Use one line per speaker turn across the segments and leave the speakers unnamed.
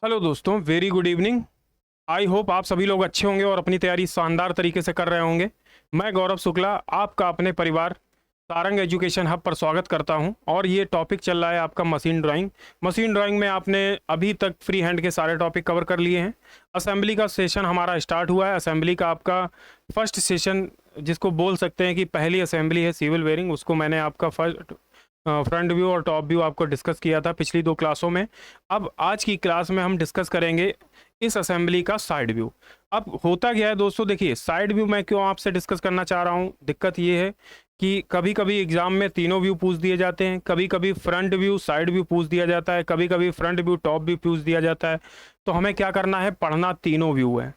Hello दोस्तों, very good evening. I hope आप सभी लोग अच्छे होंगे और अपनी तैयारी शानदार तरीके से कर रहे होंगे। मैं गौरव शुक्ला आपका अपने परिवार सारंग एजुकेशन हब पर स्वागत करता हूं और ये टॉपिक चल रहा है आपका मशीन ड्राइंग। मशीन ड्राइंग में आपने अभी तक फ्री हैंड के सारे टॉपिक कवर कर लिए हैं। असेंबली का सेशन हमारा स्टार्ट हुआ है। असेंबली का आपका फर्स्ट सेशन, जिसको बोल सकते हैं कि पहली असेंबली है सिविल वेयरिंग, उसको मैंने आपका फर्स्ट फ्रंट व्यू और टॉप व्यू आपको डिस्कस किया था पिछली 2 क्लासों में। अब आज की क्लास में हम डिस्कस करेंगे इस असेंबली का साइड व्यू। अब होता क्या है दोस्तों, देखिए साइड व्यू मैं क्यों आपसे डिस्कस करना चाह रहा हूँ। दिक्कत ये है कि कभी कभी एग्जाम में तीनों व्यू पूछ दिए जाते हैं, कभी कभी फ्रंट व्यू साइड व्यू पूछ दिया जाता है, कभी कभी फ्रंट व्यू टॉप व्यू पूछ दिया जाता है। तो हमें क्या करना है, पढ़ना तीनों व्यू है।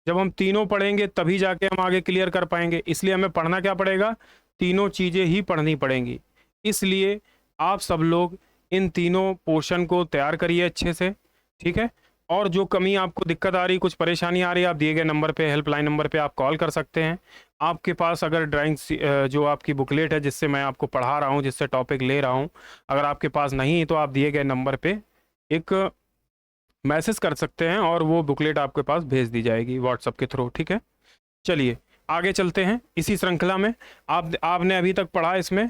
जब हम तीनों पढ़ेंगे तभी जाके हम आगे क्लियर कर पाएंगे। इसलिए हमें पढ़ना क्या पड़ेगा, तीनों चीज़ें ही पढ़नी पड़ेंगी। इसलिए आप सब लोग इन तीनों पोर्शन को तैयार करिए अच्छे से, ठीक है। और जो कमी आपको दिक्कत आ रही, कुछ परेशानी आ रही है, आप दिए गए नंबर पे, हेल्पलाइन नंबर पे आप कॉल कर सकते हैं। आपके पास अगर ड्राइंग जो आपकी बुकलेट है जिससे मैं आपको पढ़ा रहा हूँ, जिससे टॉपिक ले रहा हूँ, अगर आपके पास नहीं है तो आप दिए गए नंबर पे एक मैसेज कर सकते हैं और वो बुकलेट आपके पास भेज दी जाएगी व्हाट्सएप के थ्रू, ठीक है। चलिए आगे चलते हैं इसी श्रृंखला में। आपने अभी तक पढ़ा इसमें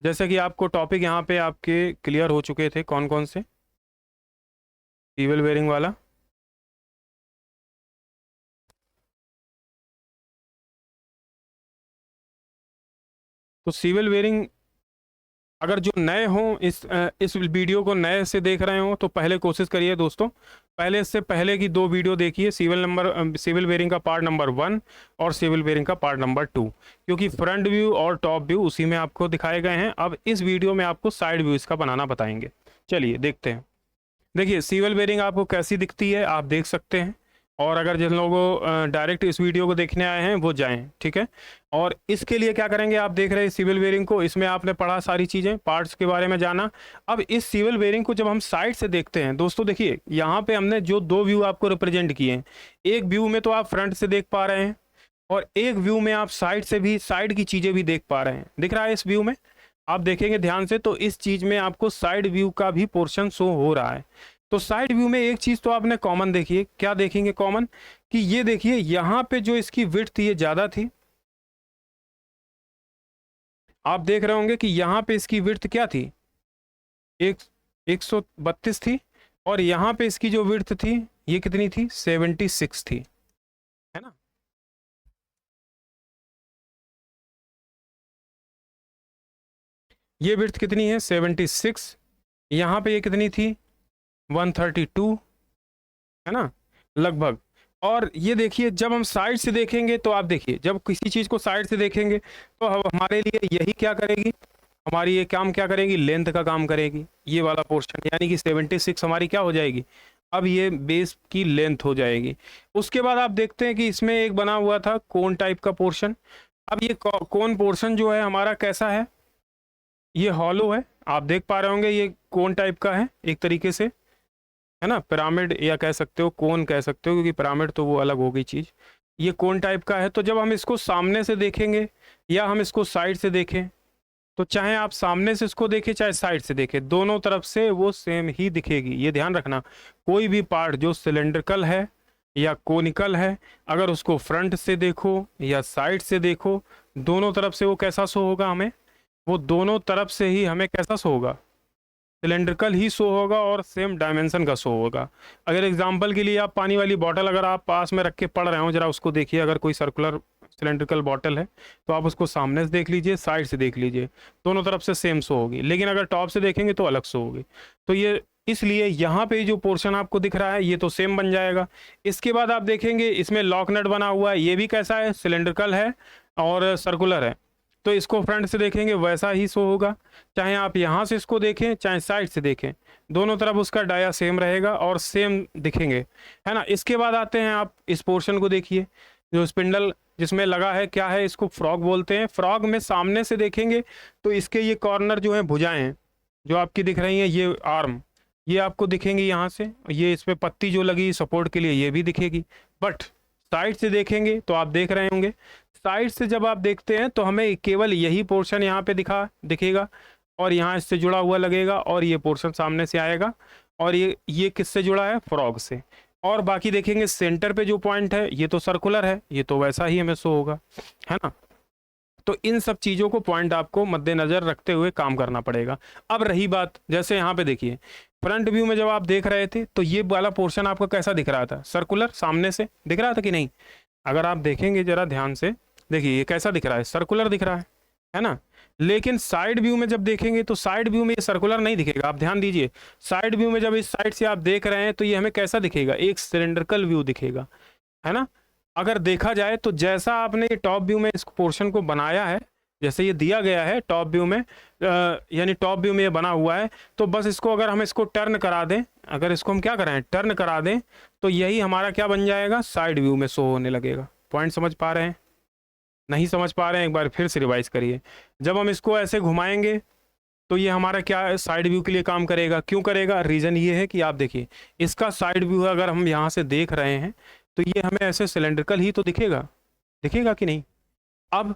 जैसे कि आपको टॉपिक यहाँ पे आपके क्लियर हो चुके थे, कौन कौन से। सिविल वेयरिंग वाला, तो सिविल वेयरिंग अगर जो नए हों, इस वीडियो को नए से देख रहे हो तो पहले कोशिश करिए दोस्तों, पहले से पहले की 2 वीडियो देखिए, सिविल वेयरिंग का पार्ट नंबर 1 और सिविल वेयरिंग का पार्ट नंबर 2, क्योंकि फ्रंट व्यू और टॉप व्यू उसी में आपको दिखाए गए हैं। अब इस वीडियो में आपको साइड व्यू इसका बनाना बताएंगे। चलिए देखते हैं। देखिए सिविल वेयरिंग आपको कैसी दिखती है आप देख सकते हैं। और अगर जिन लोगों डायरेक्ट इस वीडियो को देखने आए हैं वो जाएं, ठीक है। और इसके लिए क्या करेंगे, आप देख रहे हैं सिविल वेयरिंग को, इसमें आपने पढ़ा सारी चीज़ें, पार्ट्स के बारे में जाना। अब इस सिविल वेयरिंग को जब हम साइड से देखते हैं दोस्तों, देखिए यहाँ पे हमने जो 2 व्यू आपको रिप्रेजेंट किए हैं, एक व्यू में तो आप फ्रंट से देख पा रहे हैं और एक व्यू में आप साइड से भी, साइड की चीज़ें भी देख पा रहे हैं। दिख रहा है इस व्यू में, आप देखेंगे ध्यान से तो इस चीज़ में आपको साइड व्यू का भी पोर्शन शो हो रहा है। तो साइड व्यू में एक चीज तो आपने कॉमन देखिए, क्या देखेंगे कॉमन, कि ये देखिए यहाँ पे जो इसकी विड्थ थी ये ज्यादा थी। आप देख रहे होंगे कि यहाँ पे इसकी विड्थ क्या थी, एक 132 थी, और यहाँ पे इसकी जो विड्थ थी ये कितनी थी, 76 थी, है ना। ये विड्थ कितनी है, 76। यहाँ पे ये कितनी थी, 132, है ना, लगभग। और ये देखिए जब हम साइड से देखेंगे तो आप देखिए, जब किसी चीज़ को साइड से देखेंगे तो हमारे लिए यही क्या करेगी, हमारी ये काम क्या करेगी, लेंथ का काम करेगी, ये वाला पोर्शन, यानी कि 76 हमारी क्या हो जाएगी, अब ये बेस की लेंथ हो जाएगी। उसके बाद आप देखते हैं कि इसमें एक बना हुआ था कोन टाइप का पोर्शन। अब ये कोन पोर्शन जो है हमारा कैसा है, ये हॉलो है, आप देख पा रहे होंगे ये कोन टाइप का है एक तरीके से, है ना। पिरामिड या कह सकते हो, कोन कह सकते हो, क्योंकि पिरामिड तो वो अलग हो गई चीज़। ये कोन टाइप का है। तो जब हम इसको सामने से देखेंगे या हम इसको साइड से देखें, तो चाहे आप सामने से इसको देखें चाहे साइड से देखें, दोनों तरफ से वो सेम ही दिखेगी। ये ध्यान रखना, कोई भी पार्ट जो सिलेंड्रिकल है या कोनिकल है, अगर उसको फ्रंट से देखो या साइड से देखो, दोनों तरफ से वो कैसा शो होगा हमें, वो दोनों तरफ से ही हमें कैसा शो होगा, सिलेंड्रिकल ही शो होगा और सेम डायमेंशन का शो होगा। अगर एग्जांपल के लिए आप पानी वाली बॉटल अगर आप पास में रख के पढ़ रहे हो, जरा उसको देखिए, अगर कोई सर्कुलर सिलेंड्रिकल बॉटल है तो आप उसको सामने से देख लीजिए, साइड से देख लीजिए, दोनों तरफ से सेम शो होगी। लेकिन अगर टॉप से देखेंगे तो अलग शो होगी। तो ये इसलिए यहाँ पे जो पोर्शन आपको दिख रहा है ये तो सेम बन जाएगा। इसके बाद आप देखेंगे इसमें लॉक नट बना हुआ है, ये भी कैसा है, सिलेंड्रिकल है और सर्कुलर है। तो इसको फ्रंट से देखेंगे वैसा ही शो होगा, चाहे आप यहाँ से इसको देखें चाहे साइड से देखें, दोनों तरफ उसका डाया सेम रहेगा और सेम दिखेंगे, है ना। इसके बाद आते हैं, आप इस पोर्शन को देखिए, जो स्पिंडल जिसमें लगा है, क्या है, इसको फ्रॉग बोलते हैं। फ्रॉग में सामने से देखेंगे तो इसके ये कॉर्नर जो है, भुजाएं हैं जो आपकी दिख रही हैं, ये आर्म, ये आपको दिखेंगी यहाँ से, ये इस पर पत्ती जो लगी सपोर्ट के लिए ये भी दिखेगी। बट साइड से देखेंगे तो आप देख रहे होंगे साइड से जब आप देखते हैं तो हमें केवल यही पोर्शन यहाँ पे दिखेगा, और यहाँ इससे जुड़ा हुआ लगेगा, और ये पोर्शन सामने से आएगा, और ये किससे जुड़ा है, फ्रॉग से। और बाकी देखेंगे सेंटर पे जो पॉइंट है ये तो सर्कुलर है, ये तो वैसा ही हमें शो होगा, है ना। तो इन सब चीज़ों को पॉइंट आपको मद्देनजर रखते हुए काम करना पड़ेगा। अब रही बात, जैसे यहाँ पे देखिए फ्रंट व्यू में जब आप देख रहे थे तो ये वाला पोर्शन आपका कैसा दिख रहा था, सर्कुलर, सामने से दिख रहा था कि नहीं। अगर आप देखेंगे जरा ध्यान से, देखिए ये कैसा दिख रहा है, सर्कुलर दिख रहा है ना। लेकिन साइड व्यू में जब देखेंगे तो साइड व्यू में ये सर्कुलर नहीं दिखेगा। आप ध्यान दीजिए, साइड व्यू में जब इस साइड से आप देख रहे हैं तो ये हमें कैसा दिखेगा, एक सिलेंड्रिकल व्यू दिखेगा, है ना। अगर देखा जाए तो जैसा आपने ये टॉप व्यू में इस पोर्शन को बनाया है, जैसे ये दिया गया है टॉप व्यू में, यानी टॉप व्यू में ये बना हुआ है, तो बस इसको अगर हम इसको टर्न करा दें, अगर इसको हम क्या करें, टर्न करा दें, तो यही हमारा क्या बन जाएगा, साइड व्यू में शो होने लगेगा। पॉइंट समझ पा रहे हैं, नहीं समझ पा रहे हैं, एक बार फिर से रिवाइज करिए। जब हम इसको ऐसे घुमाएंगे तो ये हमारा क्या है, साइड व्यू के लिए काम करेगा। क्यों करेगा, रीजन ये है कि आप देखिए इसका साइड व्यू अगर हम यहाँ से देख रहे हैं तो ये हमें ऐसे सिलेंड्रिकल ही तो दिखेगा, दिखेगा कि नहीं। अब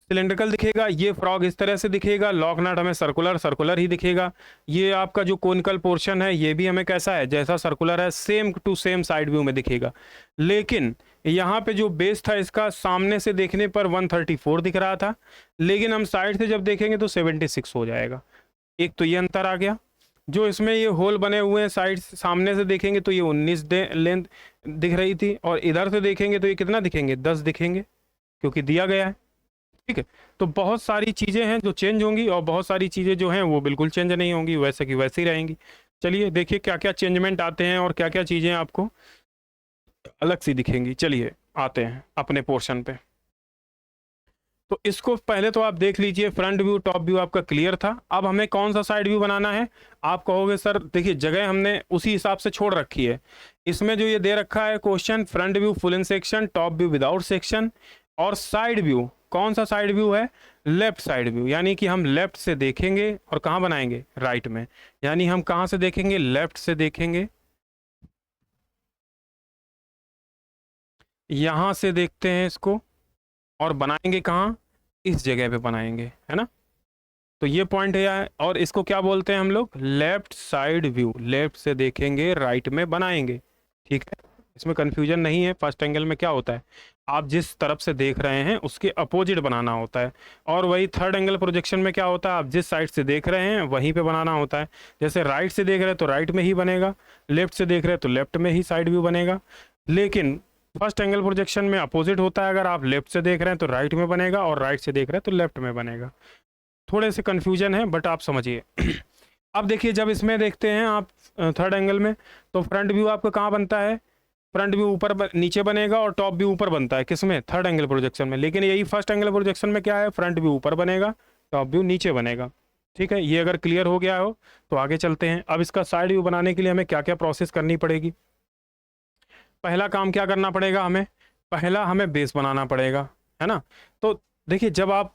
सिलेंड्रिकल दिखेगा, ये फ्रॉग इस तरह से दिखेगा, लॉक नट हमें सर्कुलर सर्कुलर ही दिखेगा। ये आपका जो कोनिकल पोर्शन है ये भी हमें कैसा है, जैसा सर्कुलर है same to same side view में दिखेगा। लेकिन यहाँ पे जो बेस था इसका सामने से देखने पर 134 दिख रहा था, लेकिन हम साइड से जब देखेंगे तो 76 हो जाएगा। एक तो ये अंतर आ गया। जो इसमें ये होल बने हुए हैं साइड सामने से देखेंगे तो ये 19 लेंथ दिख रही थी, और इधर से देखेंगे तो ये कितना दिखेंगे, 10 दिखेंगे, क्योंकि दिया गया है। ठीक है, तो बहुत सारी चीज़ें हैं जो चेंज होंगी, और बहुत सारी चीज़ें जो हैं वो बिल्कुल चेंज नहीं होंगी, वैसे की वैसे ही रहेंगी। चलिए देखिए क्या क्या चेंजमेंट आते हैं और क्या क्या चीज़ें आपको अलग सी दिखेंगी। चलिए आते हैं अपने पोर्शन पे। तो इसको पहले तो आप देख लीजिए, फ्रंट व्यू टॉप व्यू आपका क्लियर था। अब हमें कौन सा साइड व्यू बनाना है, आप कहोगे सर देखिए जगह हमने उसी हिसाब से छोड़ रखी है। इसमें जो ये दे रखा है question, front view full in section, top view without section, और साइड व्यू, कौन सा साइड व्यू है, लेफ्ट साइड व्यू, यानी कि हम लेफ्ट से देखेंगे और कहाँ बनाएंगे, राइट में। यानी हम कहाँ से देखेंगे, लेफ्ट से देखेंगे, यहां से देखते हैं इसको, और बनाएंगे कहाँ, इस जगह पे बनाएंगे, है ना। तो ये पॉइंट है, और इसको क्या बोलते हैं हम लोग, लेफ्ट साइड व्यू, लेफ्ट से देखेंगे राइट में बनाएंगे। ठीक है, इसमें कंफ्यूजन नहीं है। फर्स्ट एंगल में क्या होता है, आप जिस तरफ से देख रहे हैं उसके अपोजिट बनाना होता है, और वही थर्ड एंगल प्रोजेक्शन में क्या होता है, आप जिस साइड से देख रहे हैं वहीं पे बनाना होता है। जैसे राइट से देख रहे हैं तो राइट में ही बनेगा, लेफ्ट से देख रहे हैं तो लेफ्ट में ही साइड व्यू बनेगा। लेकिन फर्स्ट एंगल प्रोजेक्शन में अपोजिट होता है, अगर आप लेफ्ट से देख रहे हैं तो राइट में बनेगा, और राइट से देख रहे हैं तो लेफ्ट में बनेगा। थोड़े से कन्फ्यूजन है बट आप समझिए। अब देखिए जब इसमें देखते हैं आप थर्ड एंगल में, तो फ्रंट व्यू आपका कहाँ बनता है, फ्रंट व्यू नीचे बनेगा, और टॉप व्यू ऊपर बनता है, किसमें, थर्ड एंगल प्रोजेक्शन में। लेकिन यही फर्स्ट एंगल प्रोजेक्शन में क्या है, फ्रंट व्यू ऊपर बनेगा, टॉप व्यू नीचे बनेगा। ठीक है, ये अगर क्लियर हो गया हो तो आगे चलते हैं। अब इसका साइड व्यू बनाने के लिए हमें क्या क्या प्रोसेस करनी पड़ेगी। पहला काम क्या करना पड़ेगा हमें, पहला हमें बेस बनाना पड़ेगा, है ना। तो देखिए जब आप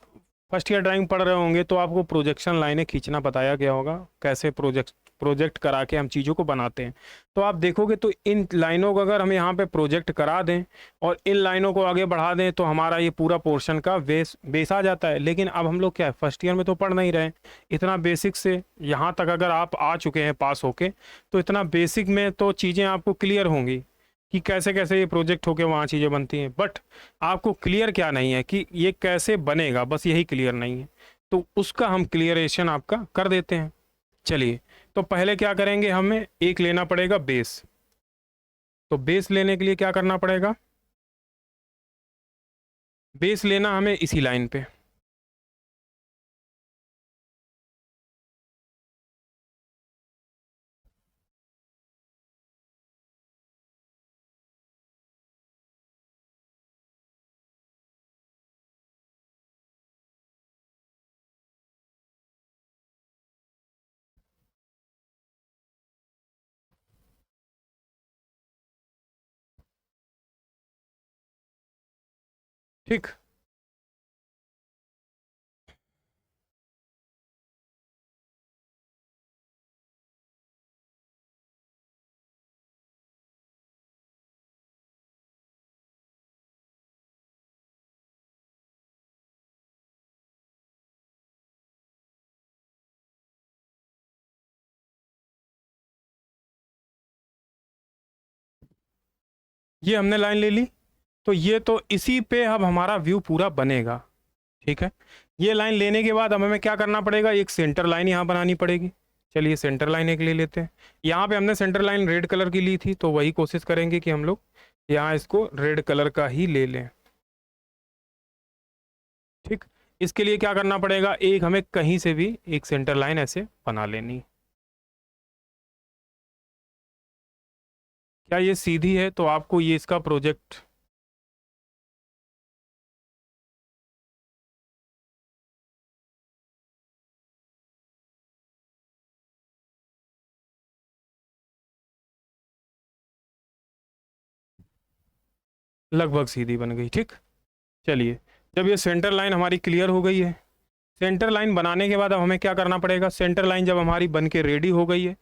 फर्स्ट ईयर ड्राइंग पढ़ रहे होंगे तो आपको प्रोजेक्शन लाइनें खींचना बताया गया होगा, कैसे प्रोजेक्ट करा के हम चीज़ों को बनाते हैं। तो आप देखोगे तो इन लाइनों को अगर हम यहाँ पे प्रोजेक्ट करा दें और इन लाइनों को आगे बढ़ा दें तो हमारा ये पूरा पोर्शन का बेस आ जाता है। लेकिन अब हम लोग क्या है, फर्स्ट ईयर में तो पढ़ नहीं रहे, इतना बेसिक से यहाँ तक अगर आप आ चुके हैं पास होके, तो इतना बेसिक में तो चीज़ें आपको क्लियर होंगी कि कैसे कैसे ये प्रोजेक्ट होके वहाँ चीज़ें बनती हैं। बट आपको क्लियर क्या नहीं है कि ये कैसे बनेगा, बस यही क्लियर नहीं है। तो उसका हम क्लियरेशन आपका कर देते हैं। चलिए, तो पहले क्या करेंगे, हमें एक लेना पड़ेगा बेस। तो बेस लेने के लिए क्या करना पड़ेगा, बेस लेना हमें इसी लाइन पे। ठीक, ये हमने लाइन ले ली, तो ये तो इसी पे अब हमारा व्यू पूरा बनेगा। ठीक है, ये लाइन लेने के बाद अब हमें क्या करना पड़ेगा, एक सेंटर लाइन यहाँ बनानी पड़ेगी। चलिए सेंटर लाइन एक ले लेते हैं। यहाँ पे हमने सेंटर लाइन रेड कलर की ली थी, तो वही कोशिश करेंगे कि हम लोग यहाँ इसको रेड कलर का ही ले लें। ठीक, इसके लिए क्या करना पड़ेगा, एक हमें कहीं से भी एक सेंटर लाइन ऐसे बना लेनी। क्या ये सीधी है, तो आपको ये इसका प्रोजेक्ट लगभग सीधी बन गई। ठीक, चलिए जब ये सेंटर लाइन हमारी क्लियर हो गई है, सेंटर लाइन बनाने के बाद अब हमें क्या करना पड़ेगा, सेंटर लाइन जब हमारी बन के रेडी हो गई है,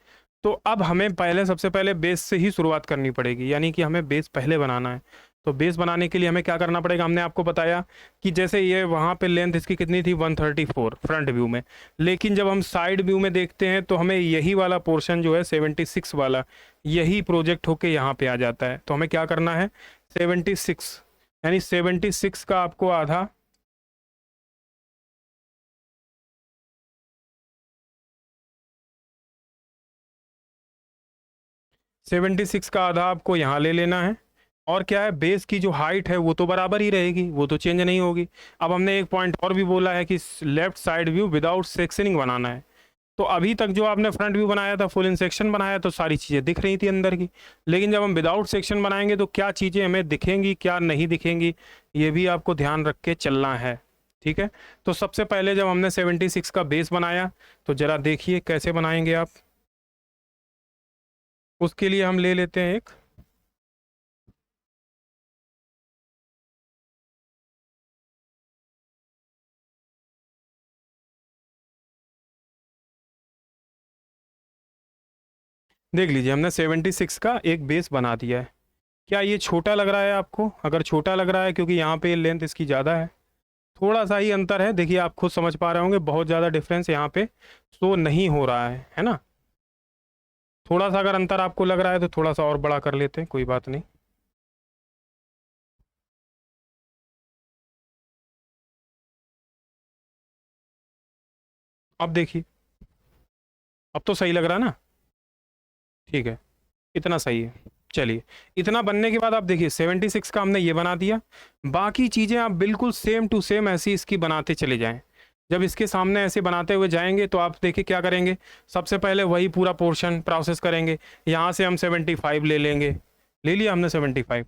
तो अब हमें पहले सबसे पहले बेस से ही शुरुआत करनी पड़ेगी, यानी कि हमें बेस पहले बनाना है। तो बेस बनाने के लिए हमें क्या करना पड़ेगा, हमने आपको बताया कि जैसे ये वहाँ पे लेंथ इसकी कितनी थी 134 फ्रंट व्यू में, लेकिन जब हम साइड व्यू में देखते हैं तो हमें यही वाला पोर्शन जो है 76 वाला, यही प्रोजेक्ट होके यहाँ पे आ जाता है। तो हमें क्या करना है, 76 यानी 76 का आपको आधा 76 का आधा आपको यहाँ ले लेना है। और क्या है, बेस की जो हाइट है वो तो बराबर ही रहेगी, वो तो चेंज नहीं होगी। अब हमने एक पॉइंट और भी बोला है कि left side view without sectioning बनाना है। तो अभी तक जो आपने फ्रंट व्यू बनाया था, फुल इन सेक्शन बनाया, तो सारी चीज़ें दिख रही थी अंदर की, लेकिन जब हम विदाउट सेक्शन बनाएंगे तो क्या चीज़ें हमें दिखेंगी क्या नहीं दिखेंगी, ये भी आपको ध्यान रख के चलना है। ठीक है, तो सबसे पहले जब हमने 76 का बेस बनाया, तो ज़रा देखिए कैसे बनाएंगे आप। उसके लिए हम ले लेते हैं एक, देख लीजिए हमने 76 का एक बेस बना दिया है। क्या ये छोटा लग रहा है आपको, अगर छोटा लग रहा है क्योंकि यहाँ पे लेंथ इसकी ज़्यादा है, थोड़ा सा ही अंतर है, देखिए आप खुद समझ पा रहे होंगे, बहुत ज़्यादा डिफरेंस यहाँ पे शो नहीं हो रहा है ना। थोड़ा सा अगर अंतर आपको लग रहा है तो थोड़ा सा और बड़ा कर लेते हैं, कोई बात नहीं। अब देखिए, अब तो सही लग रहा है ना। ठीक है, इतना सही है। चलिए, इतना बनने के बाद आप देखिए 76 का हमने ये बना दिया, बाकी चीज़ें आप बिल्कुल सेम टू सेम ऐसी इसकी बनाते चले जाएं। जब इसके सामने ऐसे बनाते हुए जाएंगे तो आप देखिए क्या करेंगे, सबसे पहले वही पूरा पोर्शन प्रोसेस करेंगे। यहाँ से हम 75 ले लेंगे, ले लिया हमने 75।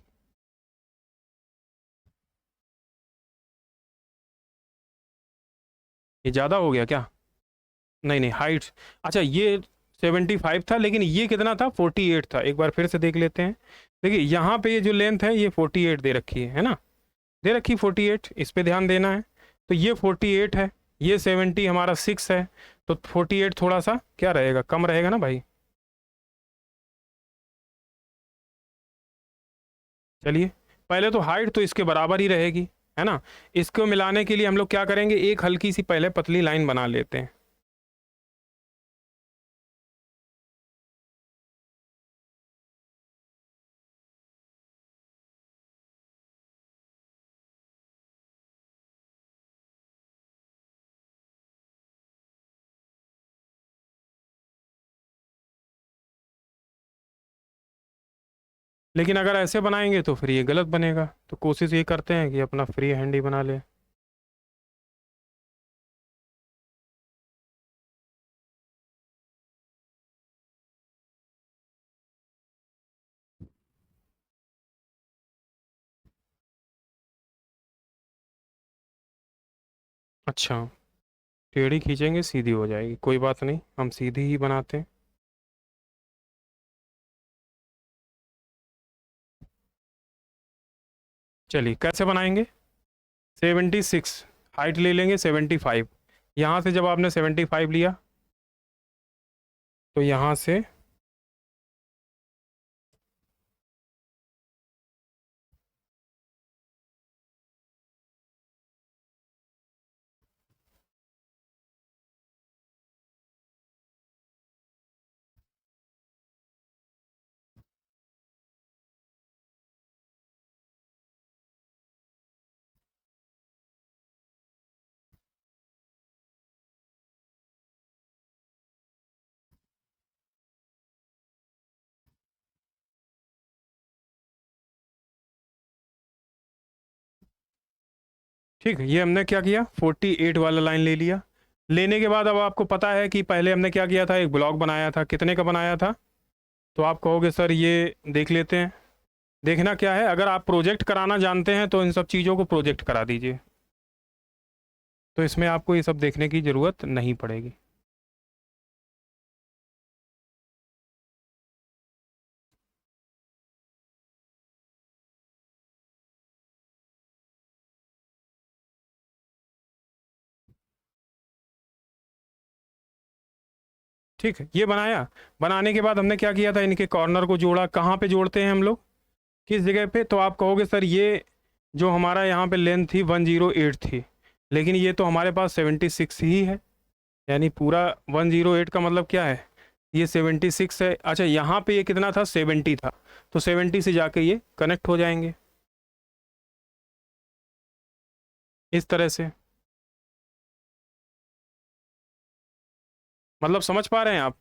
ये ज़्यादा हो गया क्या, नहीं नहीं हाइट, अच्छा ये 75 था, लेकिन ये कितना था 48 था, एक बार फिर से देख लेते हैं। देखिए यहाँ पे ये जो लेंथ है ये 48 दे रखी है ना, दे रखी 48, इस पे ध्यान देना है। तो ये 48 है, ये 70 हमारा 6 है, तो 48 थोड़ा सा क्या रहेगा, कम रहेगा ना भाई। चलिए, पहले तो हाइट तो इसके बराबर ही रहेगी, है ना। इसको मिलाने के लिए हम लोग क्या करेंगे, एक हल्की सी पहले पतली लाइन बना लेते हैं। लेकिन अगर ऐसे बनाएंगे तो फिर ये गलत बनेगा, तो कोशिश ये करते हैं कि अपना फ्री हैंड ही बना ले। अच्छा, टेढ़ी खींचेंगे सीधी हो जाएगी, कोई बात नहीं, हम सीधी ही बनाते हैं। चलिए कैसे बनाएंगे, 76 हाइट ले लेंगे, 75 यहाँ से जब आपने 75 लिया, तो यहाँ से ठीक है, ये हमने क्या किया, 48 वाला लाइन ले लिया। लेने के बाद अब आपको पता है कि पहले हमने क्या किया था, एक ब्लॉक बनाया था, कितने का बनाया था। तो आप कहोगे सर ये देख लेते हैं। देखना क्या है, अगर आप प्रोजेक्ट कराना जानते हैं तो इन सब चीज़ों को प्रोजेक्ट करा दीजिए, तो इसमें आपको ये सब देखने की ज़रूरत नहीं पड़ेगी। ठीक है, ये बनाया। बनाने के बाद हमने क्या किया था, इनके कॉर्नर को जोड़ा। कहाँ पे जोड़ते हैं हम लोग, किस जगह पे, तो आप कहोगे सर ये जो हमारा यहाँ पे लेंथ थी 108 थी, लेकिन ये तो हमारे पास 76 ही है, यानी पूरा 108 का मतलब क्या है, ये 76 है। अच्छा, यहाँ पे ये कितना था, 70 था, तो 70 से जाके ये कनेक्ट हो जाएंगे इस तरह से। मतलब समझ पा रहे हैं आप,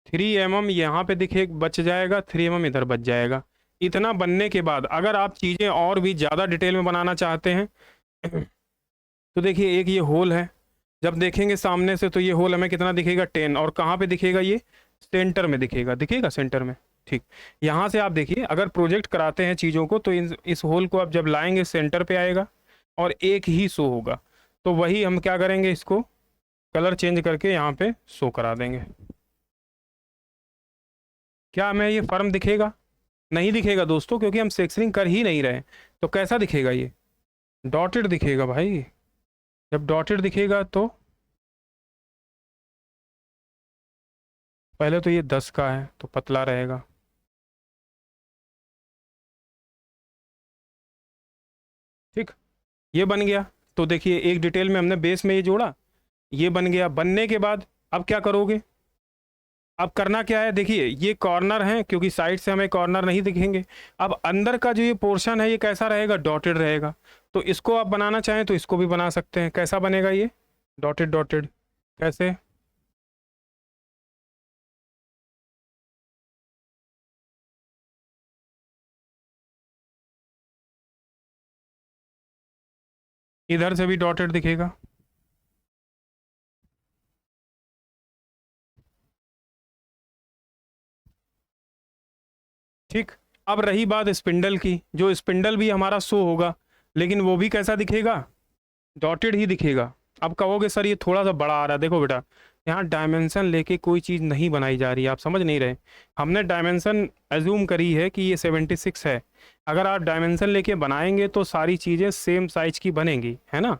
3 mm यहाँ पे दिखे बच जाएगा, 3 mm इधर बच जाएगा। इतना बनने के बाद अगर आप चीज़ें और भी ज़्यादा डिटेल में बनाना चाहते हैं तो देखिए, एक ये होल है, जब देखेंगे सामने से तो ये होल हमें कितना दिखेगा, 10। और कहाँ पे दिखेगा, ये सेंटर में दिखेगा, दिखेगा सेंटर में। ठीक, यहाँ से आप देखिए, अगर प्रोजेक्ट कराते हैं चीज़ों को तो इस होल को आप जब लाएंगे सेंटर पे आएगा और एक ही शो होगा। तो वही हम क्या करेंगे, इसको कलर चेंज करके यहाँ पे शो करा देंगे। क्या हमें ये फर्म दिखेगा, नहीं दिखेगा दोस्तों, क्योंकि हम सेक्शनिंग कर ही नहीं रहे। तो कैसा दिखेगा, ये डॉटेड दिखेगा भाई। जब डॉटेड दिखेगा तो पहले तो ये 10 का है तो पतला रहेगा। ठीक, ये बन गया। तो देखिए, एक डिटेल में हमने बेस में ये जोड़ा, ये बन गया। बनने के बाद अब क्या करोगे, अब करना क्या है, देखिए ये कॉर्नर है, क्योंकि साइड से हमें कॉर्नर नहीं दिखेंगे। अब अंदर का जो ये पोर्शन है ये कैसा रहेगा, डॉटेड रहेगा। तो इसको आप बनाना चाहें तो इसको भी बना सकते हैं। कैसा बनेगा ये, डॉटेड डॉटेड, कैसे, इधर से भी डॉटेड दिखेगा। ठीक, अब रही बात स्पिंडल की, जो स्पिंडल भी हमारा शो होगा, लेकिन वो भी कैसा दिखेगा, डॉटेड ही दिखेगा। अब कहोगे सर ये थोड़ा सा बड़ा आ रहा है, देखो बेटा, यहाँ डायमेंशन लेके कोई चीज़ नहीं बनाई जा रही है, आप समझ नहीं रहे। हमने डायमेंशन एज्यूम करी है कि ये 76 है। अगर आप डायमेंशन लेके बनाएंगे तो सारी चीज़ें सेम साइज की बनेंगी, है ना।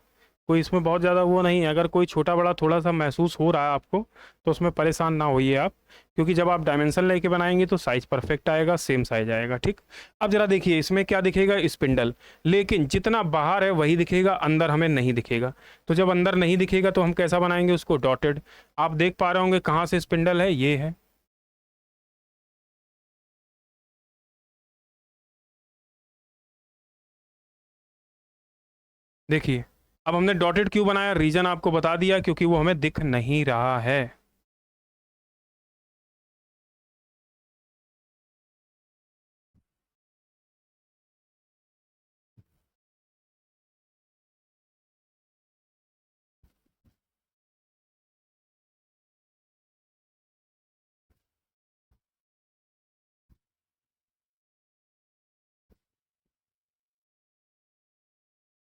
कोई इसमें बहुत ज़्यादा वो नहीं है। अगर कोई छोटा बड़ा थोड़ा सा महसूस हो रहा है आपको तो उसमें परेशान ना होइए आप, क्योंकि जब आप डायमेंशन लेके बनाएंगे तो साइज परफेक्ट आएगा, सेम साइज आएगा। ठीक, अब जरा देखिए, इसमें क्या दिखेगा, स्पिंडल, लेकिन जितना बाहर है वही दिखेगा, अंदर हमें नहीं दिखेगा। तो जब अंदर नहीं दिखेगा तो हम कैसा बनाएंगे उसको, डॉटेड। आप देख पा रहे होंगे कहाँ से स्पिंडल है, ये है। देखिए, अब हमने डॉटेड क्यों बनाया, रीजन आपको बता दिया, क्योंकि वो हमें दिख नहीं रहा है।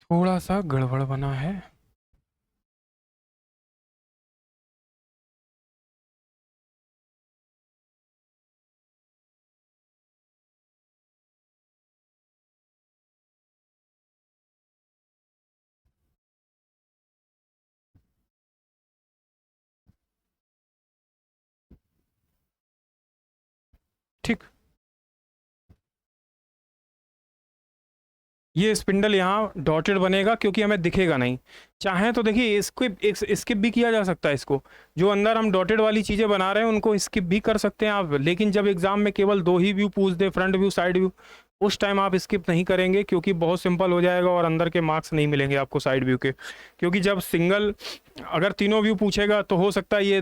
थोड़ा सा गड़बड़ बना है। ठीक, ये स्पिंडल यहाँ डॉटेड बनेगा क्योंकि हमें दिखेगा नहीं। चाहे तो देखिए स्किप भी किया जा सकता है इसको, जो अंदर हम डॉटेड वाली चीज़ें बना रहे हैं उनको स्किप भी कर सकते हैं आप। लेकिन जब एग्जाम में केवल दो ही व्यू पूछ दे, फ्रंट व्यू साइड व्यू, उस टाइम आप स्किप नहीं करेंगे, क्योंकि बहुत सिंपल हो जाएगा और अंदर के मार्क्स नहीं मिलेंगे आपको साइड व्यू के। क्योंकि जब सिंगल, अगर तीनों व्यू पूछेगा तो हो सकता है ये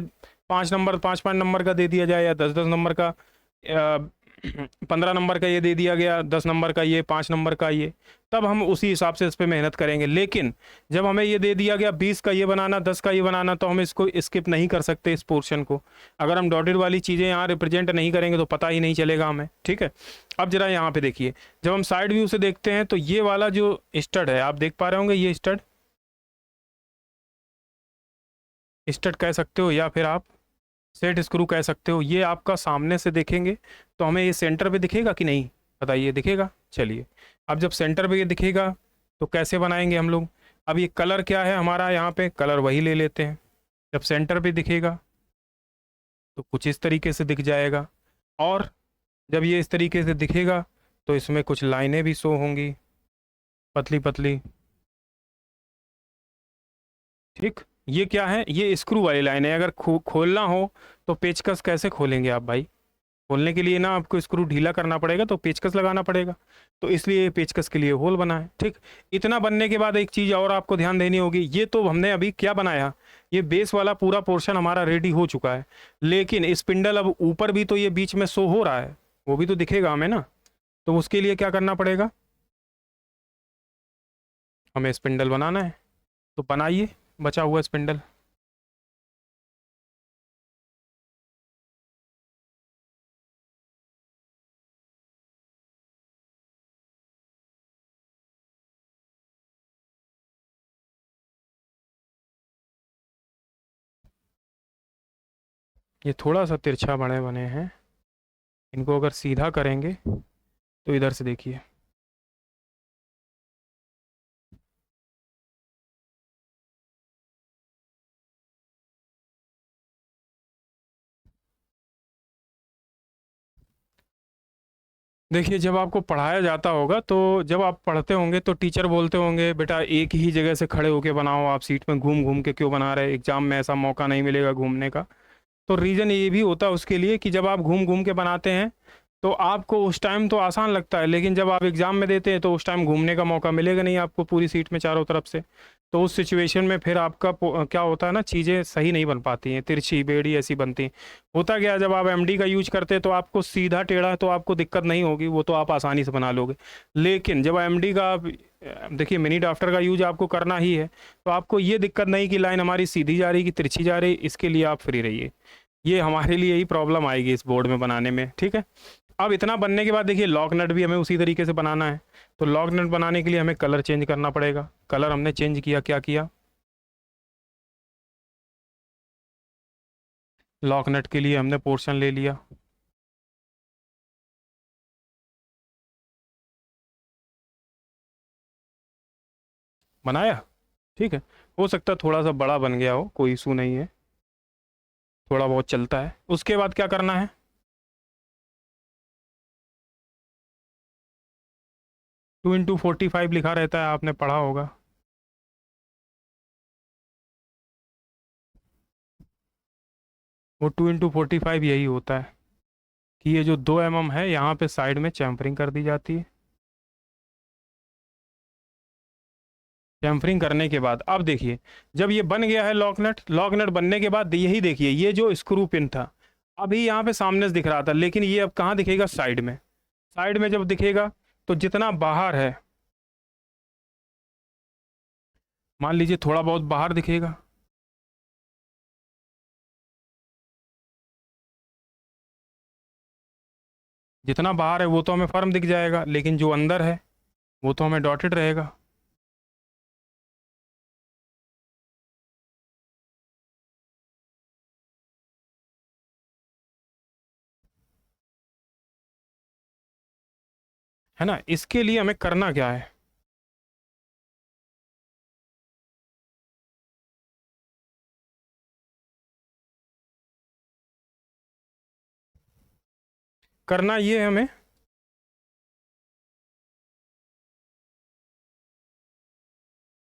5 नंबर 5-5 नंबर का दे दिया जाए, या 10-10 नंबर का 15 नंबर का ये दे दिया गया, 10 नंबर का ये, 5 नंबर का ये, तब हम उसी हिसाब से इस पर मेहनत करेंगे। लेकिन जब हमें ये दे दिया गया 20 का ये बनाना, 10 का ये बनाना, तो हम इसको स्किप नहीं कर सकते इस पोर्शन को। अगर हम डॉटेड वाली चीज़ें यहाँ रिप्रेजेंट नहीं करेंगे तो पता ही नहीं चलेगा हमें, ठीक है। अब जरा यहाँ पे देखिए, जब हम साइड व्यू से देखते हैं तो ये वाला जो स्टड है, आप देख पा रहे होंगे, ये स्टड, स्टड कह सकते हो या फिर आप सेट स्क्रू कह सकते हो। ये आपका सामने से देखेंगे तो हमें ये सेंटर पे दिखेगा कि नहीं, बताइए दिखेगा। चलिए, अब जब सेंटर पे ये दिखेगा तो कैसे बनाएंगे हम लोग। अब ये कलर क्या है हमारा, यहाँ पे कलर वही ले लेते हैं। जब सेंटर पे दिखेगा तो कुछ इस तरीके से दिख जाएगा, और जब ये इस तरीके से दिखेगा तो इसमें कुछ लाइनें भी शो होंगी, पतली पतली, ठीक। ये क्या है, ये स्क्रू वाली लाइन है। अगर खोलना हो तो पेचकस कैसे खोलेंगे आप भाई, खोलने के लिए ना आपको स्क्रू ढीला करना पड़ेगा, तो पेचकस लगाना पड़ेगा। तो इसलिए पेचकस के लिए होल बना है, ठीक। इतना बनने के बाद एक चीज़ और आपको ध्यान देनी होगी, ये तो हमने अभी क्या बनाया, ये बेस वाला पूरा पोर्शन हमारा रेडी हो चुका है, लेकिन स्पिंडल अब ऊपर भी तो ये बीच में शो हो रहा है, वो भी तो दिखेगा हमें ना। तो उसके लिए क्या करना पड़ेगा, हमें स्पिंडल बनाना है। तो बनाइए बचा हुआ स्पिंडल। ये थोड़ा सा तिरछा बने बने हैं, इनको अगर सीधा करेंगे तो इधर से देखिए, देखिए जब आपको पढ़ाया जाता होगा तो जब आप पढ़ते होंगे तो टीचर बोलते होंगे बेटा एक ही जगह से खड़े होके बनाओ, आप सीट में घूम घूम के क्यों बना रहे, एग्जाम में ऐसा मौका नहीं मिलेगा घूमने का। तो रीज़न ये भी होता है उसके लिए कि जब आप घूम घूम के बनाते हैं तो आपको उस टाइम तो आसान लगता है, लेकिन जब आप एग्ज़ाम में देते हैं तो उस टाइम घूमने का मौका मिलेगा नहीं आपको पूरी सीट में चारों तरफ से। तो उस सिचुएशन में फिर आपका क्या होता है ना, चीज़ें सही नहीं बन पाती हैं, तिरछी बेड़ी ऐसी बनती हैं। होता क्या है, जब आप एमडी का यूज करते हैं तो आपको सीधा टेढ़ा तो आपको दिक्कत नहीं होगी, वो तो आप आसानी से बना लोगे। लेकिन जब एमडी का देखिए मिनी ड्राफ्टर का यूज आपको करना ही है, तो आपको ये दिक्कत नहीं कि लाइन हमारी सीधी जा रही है कि तिरछी जा रही है, इसके लिए आप फ्री रहिए। ये हमारे लिए ही प्रॉब्लम आएगी इस बोर्ड में बनाने में, ठीक है। अब इतना बनने के बाद देखिए लॉक नट भी हमें उसी तरीके से बनाना है। तो लॉक नट बनाने के लिए हमें कलर चेंज करना पड़ेगा। कलर हमने चेंज किया, क्या किया, लॉक नट के लिए हमने पोर्शन ले लिया। बनाया, ठीक है। हो सकता है थोड़ा सा बड़ा बन गया हो, कोई इशू नहीं है, थोड़ा बहुत चलता है। उसके बाद क्या करना है, 2x45 लिखा रहता है, आपने पढ़ा होगा। वो 2x45 यही होता है कि ये जो 2 mm है यहाँ पे साइड में चैम्फरिंग कर दी जाती है। चैम्फरिंग करने के बाद अब देखिए, जब ये बन गया है लॉक नट, लॉक नट बनने के बाद यही देखिए, ये जो स्क्रू पिन था अभी यहाँ पे सामने से दिख रहा था, लेकिन ये अब कहाँ दिखेगा, साइड में। साइड में जब दिखेगा तो जितना बाहर है, मान लीजिए थोड़ा बहुत बाहर दिखेगा, जितना बाहर है वो तो हमें फर्म दिख जाएगा, लेकिन जो अंदर है वो तो हमें डॉटेड रहेगा। है ना, इसके लिए हमें करना क्या है, करना ये है हमें,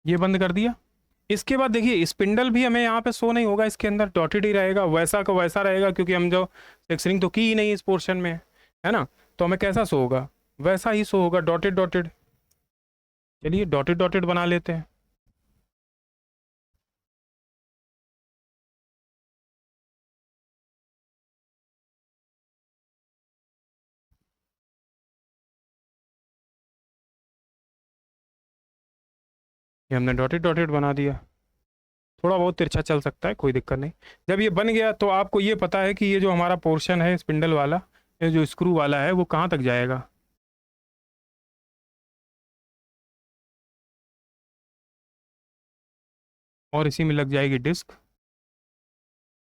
ये बंद कर दिया। इसके बाद देखिए स्पिंडल भी हमें यहाँ पे शो नहीं होगा, इसके अंदर डॉटेड ही रहेगा, वैसा का वैसा रहेगा, क्योंकि हम जो सेक्शनिंग तो की ही नहीं इस पोर्शन में, है ना। तो हमें कैसा शो होगा, वैसा ही शो होगा, डॉटेड डॉटेड। चलिए डॉटेड डॉटेड बना लेते हैं। ये हमने डॉटेड डॉटेड बना दिया। थोड़ा बहुत तिरछा चल सकता है, कोई दिक्कत नहीं। जब ये बन गया तो आपको ये पता है कि ये जो हमारा पोर्शन है स्पिंडल वाला, ये जो स्क्रू वाला है वो कहाँ तक जाएगा। और इसी में लग जाएगी डिस्क,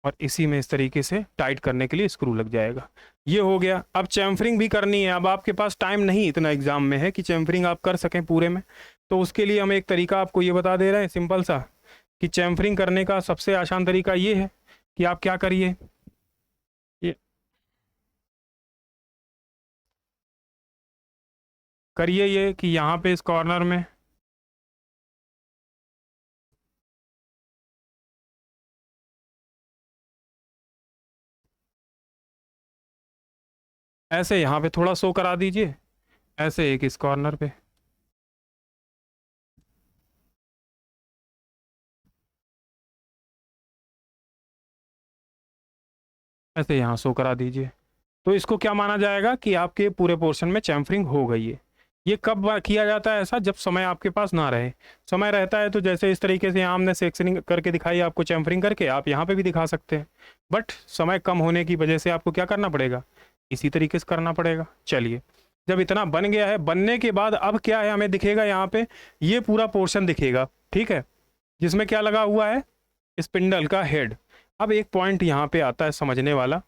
और इसी में इस तरीके से टाइट करने के लिए स्क्रू लग जाएगा। ये हो गया। अब चैम्फरिंग भी करनी है। अब आपके पास टाइम नहीं इतना एग्जाम में है कि चैम्फरिंग आप कर सकें पूरे में, तो उसके लिए हम एक तरीका आपको ये बता दे रहे हैं सिंपल सा, कि चैम्फरिंग करने का सबसे आसान तरीका ये है कि आप क्या करिए, ये करिए ये कि यहाँ पे इस कॉर्नर में ऐसे यहाँ पे थोड़ा शो करा दीजिए, ऐसे एक इस कॉर्नर पे, ऐसे यहाँ शो करा दीजिए। तो इसको क्या माना जाएगा कि आपके पूरे पोर्शन में चैम्फरिंग हो गई है। ये कब किया जाता है ऐसा, जब समय आपके पास ना रहे। समय रहता है तो जैसे इस तरीके से यहाँ हमने सेक्शनिंग करके दिखाई आपको, चैम्फरिंग करके आप यहाँ पे भी दिखा सकते हैं। बट समय कम होने की वजह से आपको क्या करना पड़ेगा, इसी तरीके से करना पड़ेगा। चलिए, जब इतना बन गया है, बनने के बाद अब क्या है हमें दिखेगा यहाँ पे, ये पूरा पोर्शन दिखेगा, ठीक है, जिसमें क्या लगा हुआ है, स्पिंडल का हेड। अब एक पॉइंट यहाँ पे आता है समझने वाला,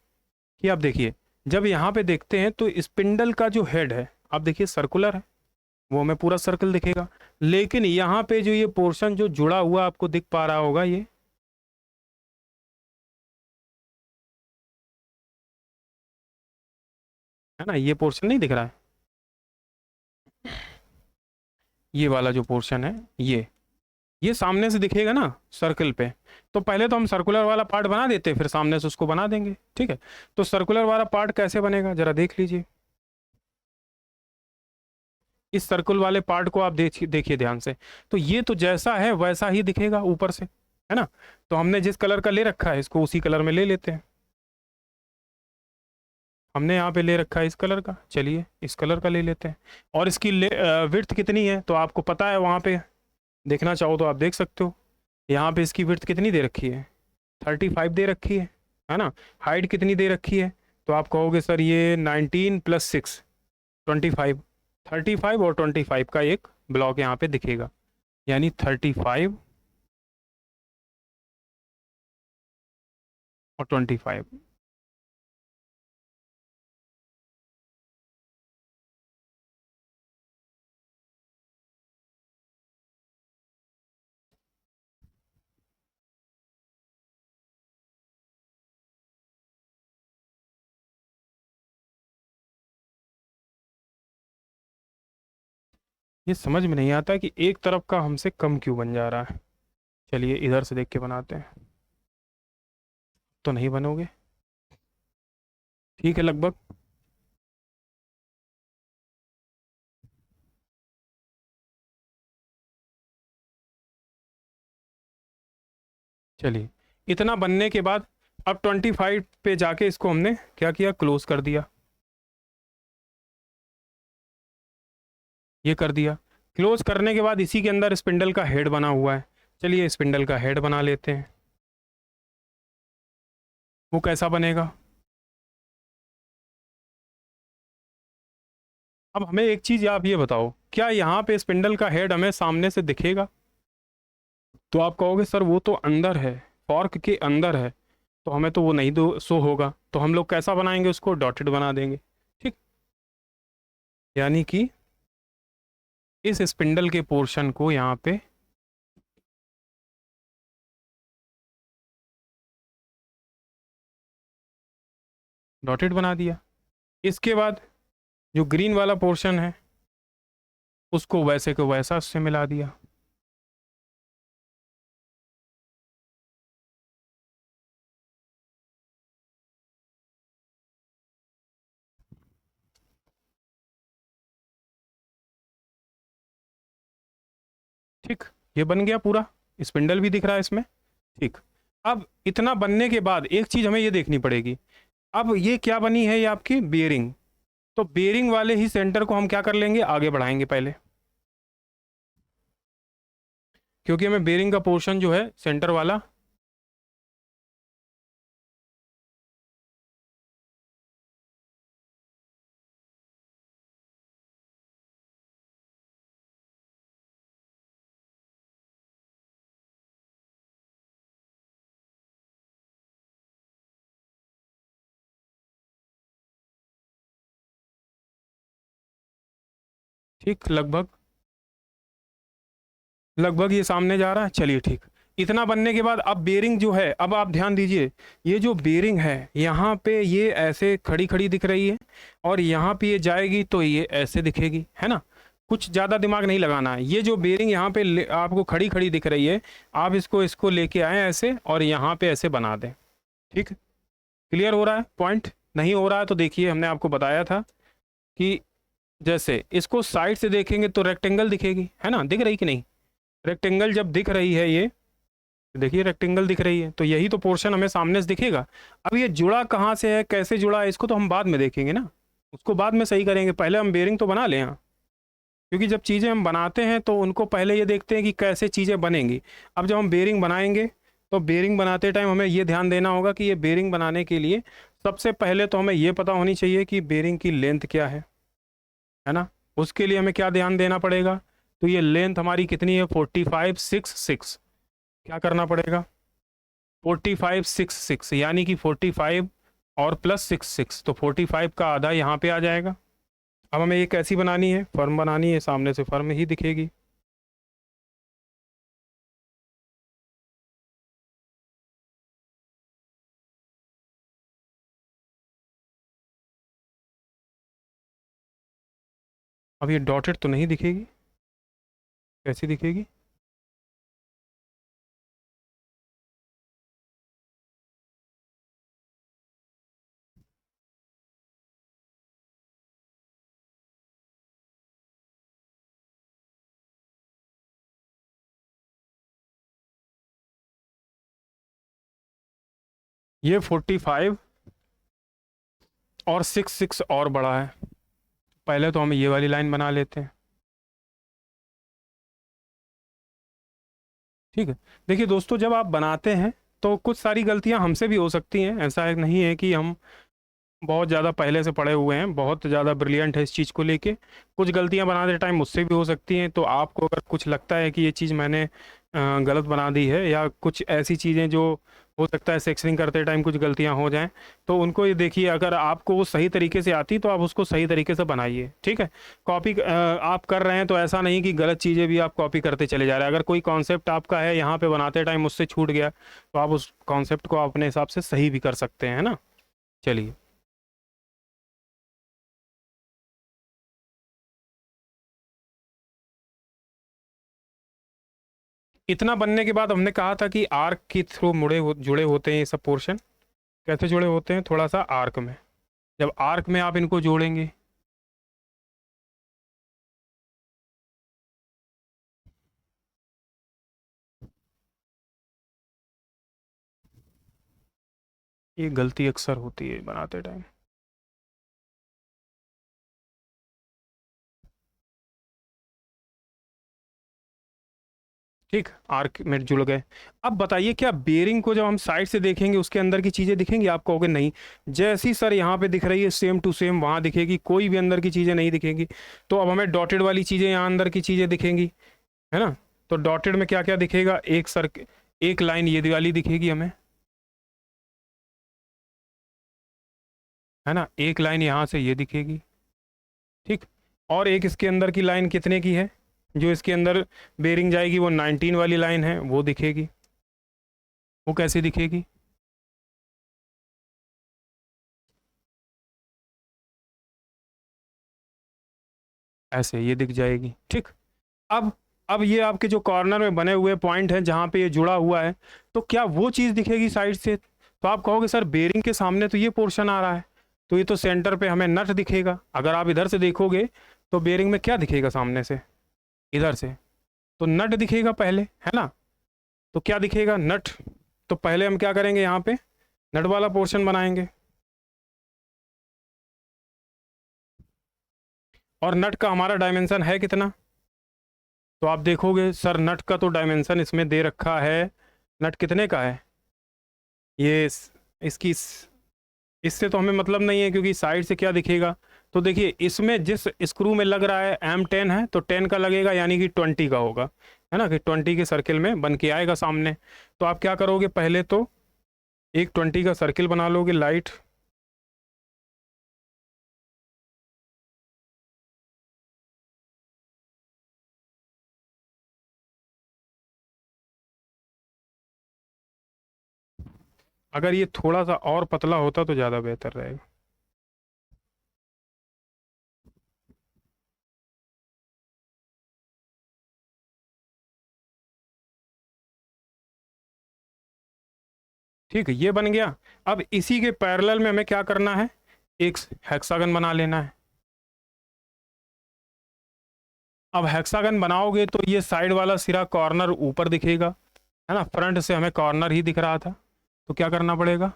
कि आप देखिए, जब यहाँ पे देखते हैं तो स्पिंडल का जो हेड है, आप देखिए सर्कुलर है, वो हमें पूरा सर्कल दिखेगा। लेकिन यहाँ पे जो ये पोर्शन जो जुड़ा हुआ आपको दिख पा रहा होगा, ये है ना, ये पोर्शन नहीं दिख रहा है, ये वाला जो पोर्शन है, ये सामने से दिखेगा ना सर्कल पे। तो पहले तो हम सर्कुलर वाला पार्ट बना देते, फिर सामने से उसको बना देंगे, ठीक है। तो सर्कुलर वाला पार्ट कैसे बनेगा जरा देख लीजिए। इस सर्कुल वाले पार्ट को आप देखिए ध्यान से। तो ये तो जैसा है वैसा ही दिखेगा ऊपर से, है ना। तो हमने जिस कलर का ले रखा है इसको उसी कलर में ले लेते हैं। हमने यहाँ पे ले रखा है इस कलर का, चलिए इस कलर का ले लेते हैं। और इसकी विड्थ कितनी है तो आपको पता है, वहाँ पे देखना चाहो तो आप देख सकते हो। यहाँ पे इसकी विड्थ कितनी दे रखी है, 35 दे रखी है ना। हाइट कितनी दे रखी है, तो आप कहोगे सर ये 19 + 6 25, 35 और 25 का एक ब्लॉक यहाँ पे दिखेगा, यानी 35 और 25। ये समझ में नहीं आता कि एक तरफ का हमसे कम क्यों बन जा रहा है। चलिए इधर से देख के बनाते हैं, तो नहीं बनोगे, ठीक है लगभग। चलिए, इतना बनने के बाद अब 25 पे जाके इसको हमने क्या किया, क्लोज कर दिया, ये कर दिया। क्लोज करने के बाद इसी के अंदर स्पिंडल का हेड बना हुआ है, चलिए स्पिंडल का हेड बना लेते हैं। वो कैसा बनेगा, अब हमें एक चीज आप ये बताओ, क्या यहाँ पे स्पिंडल का हेड हमें सामने से दिखेगा। तो आप कहोगे सर वो तो अंदर है, फॉर्क के अंदर है, तो हमें तो वो नहीं दो शो होगा। तो हम लोग कैसा बनाएंगे, उसको डॉटेड बना देंगे, ठीक। यानी कि इस स्पिंडल के पोर्शन को यहाँ पे डॉटेड बना दिया। इसके बाद जो ग्रीन वाला पोर्शन है उसको वैसे को वैसा उससे मिला दिया। ठीक, ये बन गया पूरा, स्पिंडल भी दिख रहा है इसमें, ठीक। अब इतना बनने के बाद एक चीज हमें ये देखनी पड़ेगी, अब ये क्या बनी है, ये आपकी बेयरिंग। तो बेयरिंग वाले ही सेंटर को हम क्या कर लेंगे, आगे बढ़ाएंगे पहले। क्योंकि हमें बेरिंग का पोर्शन जो है सेंटर वाला ठीक, लगभग लगभग ये सामने जा रहा है। चलिए ठीक, इतना बनने के बाद अब बेरिंग जो है, अब आप ध्यान दीजिए, ये जो बेरिंग है यहाँ पे ये ऐसे खड़ी खड़ी दिख रही है, और यहाँ पे ये जाएगी तो ये ऐसे दिखेगी, है ना। कुछ ज़्यादा दिमाग नहीं लगाना है। ये जो बेरिंग यहाँ पे आपको खड़ी खड़ी दिख रही है, आप इसको इसको लेके आए ऐसे और यहाँ पे ऐसे बना दें। ठीक, क्लियर हो रहा है पॉइंट? नहीं हो रहा है तो देखिए, हमने आपको बताया था कि जैसे इसको साइड से देखेंगे तो रेक्टेंगल दिखेगी, है ना, दिख रही कि नहीं? रेक्टेंगल जब दिख रही है, ये देखिए रेक्टेंगल दिख रही है, तो यही तो पोर्शन हमें सामने से दिखेगा। अब ये जुड़ा कहाँ से है, कैसे जुड़ा है, इसको तो हम बाद में देखेंगे ना, उसको बाद में सही करेंगे। पहले हम बेरिंग तो बना लें यहाँ, क्योंकि जब चीज़ें हम बनाते हैं तो उनको पहले ये देखते हैं कि कैसे चीज़ें बनेंगी। अब जब हम बेरिंग बनाएंगे तो बेरिंग बनाते टाइम हमें ये ध्यान देना होगा कि ये बेरिंग बनाने के लिए सबसे पहले तो हमें ये पता होनी चाहिए कि बेरिंग की लेंथ क्या है ना। उसके लिए हमें क्या ध्यान देना पड़ेगा, तो ये लेंथ हमारी कितनी है, 4566। क्या करना पड़ेगा, 4566, यानी कि 45 और प्लस 66, तो 45 का आधा यहाँ पे आ जाएगा। अब हमें ये कैसी बनानी है, फर्म बनानी है, सामने से फर्म ही दिखेगी। अब ये डॉटेड तो नहीं दिखेगी, कैसी दिखेगी? ये 45 और 66 और बड़ा है। पहले तो हम ये वाली लाइन बना लेते हैं। ठीक है, देखिए दोस्तों, जब आप बनाते हैं तो कुछ सारी गलतियां हमसे भी हो सकती हैं। ऐसा नहीं है कि हम बहुत ज़्यादा पहले से पढ़े हुए हैं, बहुत ज़्यादा ब्रिलियंट है इस चीज़ को लेके। कुछ गलतियां बनाते टाइम मुझसे भी हो सकती हैं। तो आपको अगर कुछ लगता है कि ये चीज़ मैंने गलत बना दी है, या कुछ ऐसी चीज़ें जो हो सकता है सेक्शनिंग करते टाइम कुछ गलतियां हो जाएं, तो उनको ये देखिए, अगर आपको वो सही तरीके से आती तो आप उसको सही तरीके से बनाइए। ठीक है, कॉपी आप कर रहे हैं तो ऐसा नहीं कि गलत चीज़ें भी आप कॉपी करते चले जा रहे हैं। अगर कोई कॉन्सेप्ट आपका है यहाँ पे बनाते टाइम मुझसे छूट गया, तो आप उस कॉन्सेप्ट को अपने हिसाब से सही भी कर सकते हैं, है ना। चलिए, इतना बनने के बाद हमने कहा था कि आर्क के थ्रू जुड़े होते हैं ये सब पोर्शन। कैसे जुड़े होते हैं, थोड़ा सा आर्क में, जब आर्क में आप इनको जोड़ेंगे, ये गलती अक्सर होती है बनाते टाइम। ठीक, आर्क में जुड़ गए। अब बताइए, क्या बेरिंग को जब हम साइड से देखेंगे उसके अंदर की चीज़ें दिखेंगी? आप कहोगे नहीं, जैसी सर यहाँ पे दिख रही है सेम टू सेम वहाँ दिखेगी, कोई भी अंदर की चीज़ें नहीं दिखेंगी। तो अब हमें डॉटेड वाली चीज़ें यहाँ अंदर की चीज़ें दिखेंगी, है ना। तो डॉटेड में क्या क्या दिखेगा, एक लाइन ये वाली दिखेगी हमें, है ना। एक लाइन यहाँ से ये दिखेगी। ठीक, और एक इसके अंदर की लाइन कितने की है, जो इसके अंदर बेरिंग जाएगी वो 19 वाली लाइन है, वो दिखेगी। वो कैसे दिखेगी, ऐसे ये दिख जाएगी। ठीक, अब ये आपके जो कॉर्नर में बने हुए पॉइंट हैं जहाँ पे ये जुड़ा हुआ है, तो क्या वो चीज़ दिखेगी साइड से? तो आप कहोगे सर बेरिंग के सामने तो ये पोर्शन आ रहा है, तो ये तो सेंटर पे हमें नट दिखेगा। अगर आप इधर से देखोगे तो बेरिंग में क्या दिखेगा सामने से, इधर से तो नट दिखेगा पहले, है ना। तो क्या दिखेगा, नट। तो पहले हम क्या करेंगे, यहाँ पे नट वाला पोर्शन बनाएंगे। और नट का हमारा डायमेंशन है कितना, तो आप देखोगे सर नट का तो डायमेंशन इसमें दे रखा है, नट कितने का है ये इसकी इससे तो हमें मतलब नहीं है क्योंकि साइड से क्या दिखेगा। तो देखिए इसमें जिस स्क्रू में लग रहा है M10 है तो 10 का लगेगा, यानी कि 20 का होगा, है ना, कि 20 के सर्किल में बन के आएगा सामने। तो आप क्या करोगे, पहले तो एक 20 का सर्किल बना लोगे लाइट, अगर ये थोड़ा सा और पतला होता तो ज़्यादा बेहतर रहेगा। ठीक है, ये बन गया। अब इसी के पैरेलल में हमें क्या करना है, एक हेक्सागन बना लेना है। अब हेक्सागन बनाओगे तो ये साइड वाला सिरा कॉर्नर ऊपर दिखेगा, है ना, फ्रंट से हमें कॉर्नर ही दिख रहा था, तो क्या करना पड़ेगा,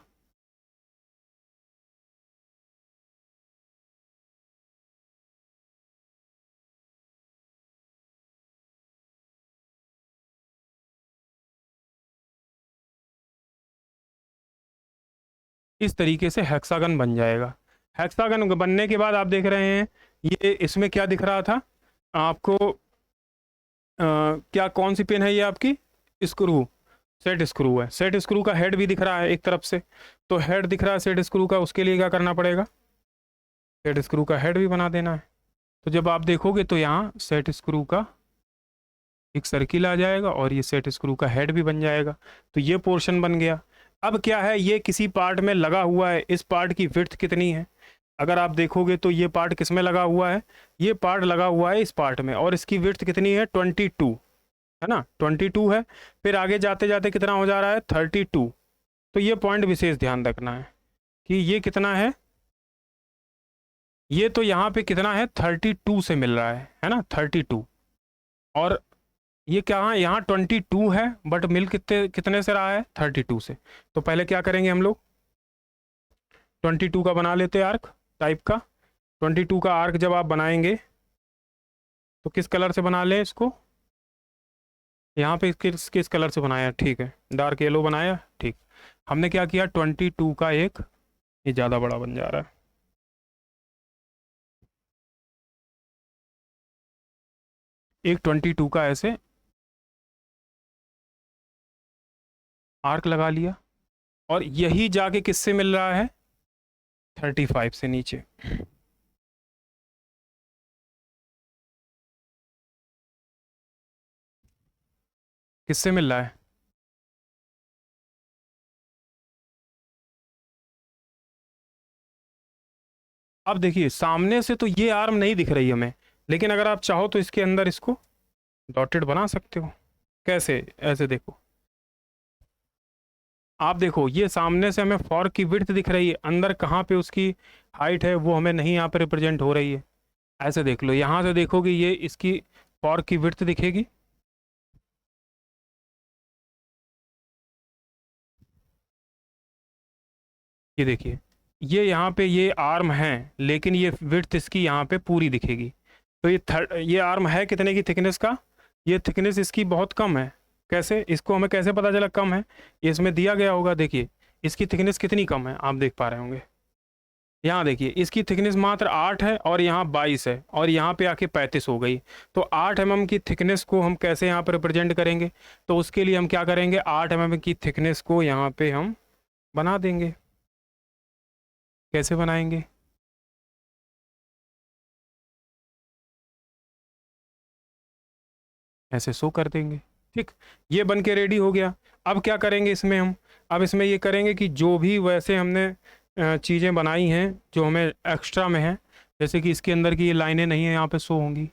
इस तरीके से हेक्सागन बन जाएगा। हेक्सागन बनने के बाद आप देख रहे हैं ये इसमें क्या दिख रहा था आपको, क्या कौन सी पिन है ये आपकी, स्क्रू, सेट स्क्रू है, सेट स्क्रू का हेड भी दिख रहा है एक तरफ से, तो हेड दिख रहा है सेट स्क्रू का, उसके लिए क्या करना पड़ेगा, सेट स्क्रू का हेड भी बना देना है। तो जब आप देखोगे तो यहाँ सेट स्क्रू का एक सर्किल आ जाएगा और ये सेट स्क्रू का हेड भी बन जाएगा, तो ये पोर्शन बन गया। अब क्या है, ये किसी पार्ट में लगा हुआ है, इस पार्ट की विड्थ कितनी है, अगर आप देखोगे तो ये पार्ट किस में लगा हुआ है, ये पार्ट लगा हुआ है इस पार्ट में, और इसकी विड्थ कितनी है 22, है ना, 22 है। फिर आगे जाते जाते कितना हो जा रहा है 32। तो ये पॉइंट विशेष ध्यान रखना है कि ये कितना है, ये तो यहाँ पे कितना है 32 से मिल रहा है ना 32, और ये क्या है यहाँ 22 है, बट मिल कितने कितने से रहा है 32 से। तो पहले क्या करेंगे हम लोग, 22 का बना लेते हैं आर्क टाइप का। 22 का आर्क जब आप बनाएंगे तो किस कलर से बना लें इसको, यहाँ पे किस कलर से बनाया, ठीक है डार्क येलो बनाया, ठीक। हमने क्या किया 22 का एक, ये ज़्यादा बड़ा बन जा रहा है, एक 22 का ऐसे आर्क लगा लिया, और यही जाके किससे मिल रहा है 35 से नीचे, किससे मिल रहा है, अब देखिए सामने से तो ये आर्म नहीं दिख रही हमें, लेकिन अगर आप चाहो तो इसके अंदर इसको डॉटेड बना सकते हो। कैसे, ऐसे देखो, आप देखो ये सामने से हमें फॉर्क की विड्थ दिख रही है, अंदर कहाँ पे उसकी हाइट है वो हमें नहीं यहाँ पे रिप्रेजेंट हो रही है। ऐसे देख लो, यहाँ से देखोगे ये इसकी फॉर्क की विड्थ दिखेगी, ये देखिए, ये यहाँ पे ये आर्म है, लेकिन ये विड्थ इसकी यहाँ पे पूरी दिखेगी। तो ये आर्म है कितने की थिकनेस का, ये थिकनेस इसकी बहुत कम है। कैसे, इसको हमें कैसे पता चला कम है, ये इसमें दिया गया होगा, देखिए इसकी थिकनेस कितनी कम है, आप देख पा रहे होंगे, यहाँ देखिए इसकी थिकनेस मात्र 8 है और यहाँ 22 है, और यहाँ पे आके 35 हो गई। तो 8 mm की थिकनेस को हम कैसे यहाँ पर रिप्रेजेंट करेंगे, तो उसके लिए हम क्या करेंगे, 8 mm की थिकनेस को यहाँ पे हम बना देंगे। कैसे बनाएंगे, ऐसे शो कर देंगे, ठीक। ये बन के रेडी हो गया। अब क्या करेंगे इसमें हम, अब इसमें ये करेंगे कि जो भी वैसे हमने चीज़ें बनाई हैं जो हमें एक्स्ट्रा में है, जैसे कि इसके अंदर की ये लाइनें नहीं है यहाँ पे शो होंगी,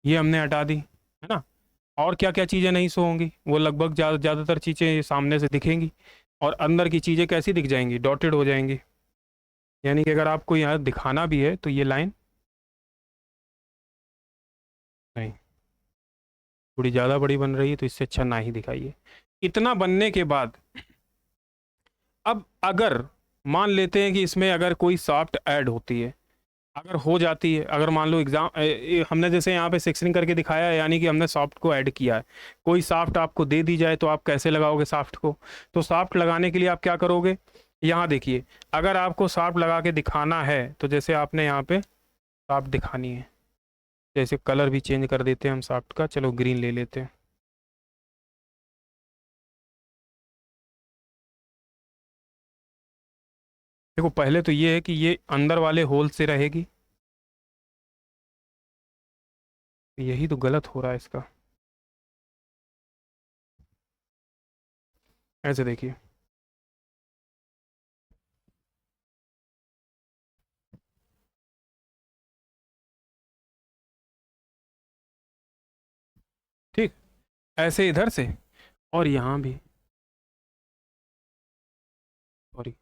ये हमने हटा दी, है ना। और क्या क्या चीज़ें नहीं शो होंगी, वो लगभग ज़्यादातर चीज़ें सामने से दिखेंगी, और अंदर की चीज़ें कैसी दिख जाएंगी, डॉटेड हो जाएंगी। यानी कि अगर आपको यहाँ दिखाना भी है तो ये लाइन नहीं, थोड़ी ज़्यादा बड़ी बन रही है, तो इससे अच्छा ना ही दिखाइए। इतना बनने के बाद अब अगर मान लेते हैं कि इसमें अगर कोई सॉफ्ट ऐड होती है, अगर हो जाती है, अगर मान लो हमने जैसे यहाँ पे सेक्शनिंग करके दिखाया है, यानी कि हमने सॉफ्ट को ऐड किया है, कोई सॉफ्ट आपको दे दी जाए तो आप कैसे लगाओगे सॉफ्ट को? तो सॉफ्ट लगाने के लिए आप क्या करोगे, यहाँ देखिए, अगर आपको सॉफ्ट लगा के दिखाना है तो जैसे आपने यहाँ पे सॉफ्ट दिखानी है, जैसे कलर भी चेंज कर देते हैं हम सॉफ्ट का, चलो ग्रीन ले लेते हैं। देखो पहले तो ये है कि ये अंदर वाले होल से रहेगी, यही तो गलत हो रहा है इसका। ऐसे देखिए, ठीक, ऐसे इधर से, और यहाँ भी, सॉरी,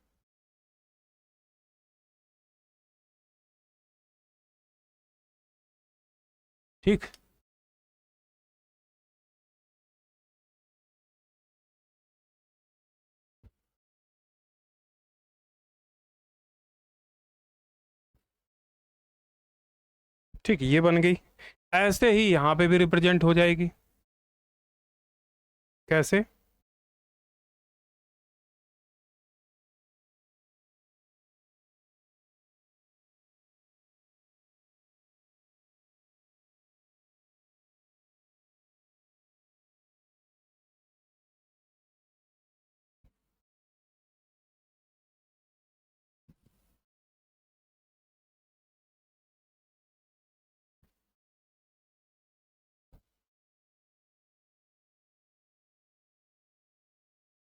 ठीक, ठीक, ये बन गई। ऐसे ही यहाँ पे भी रिप्रेजेंट हो जाएगी। कैसे?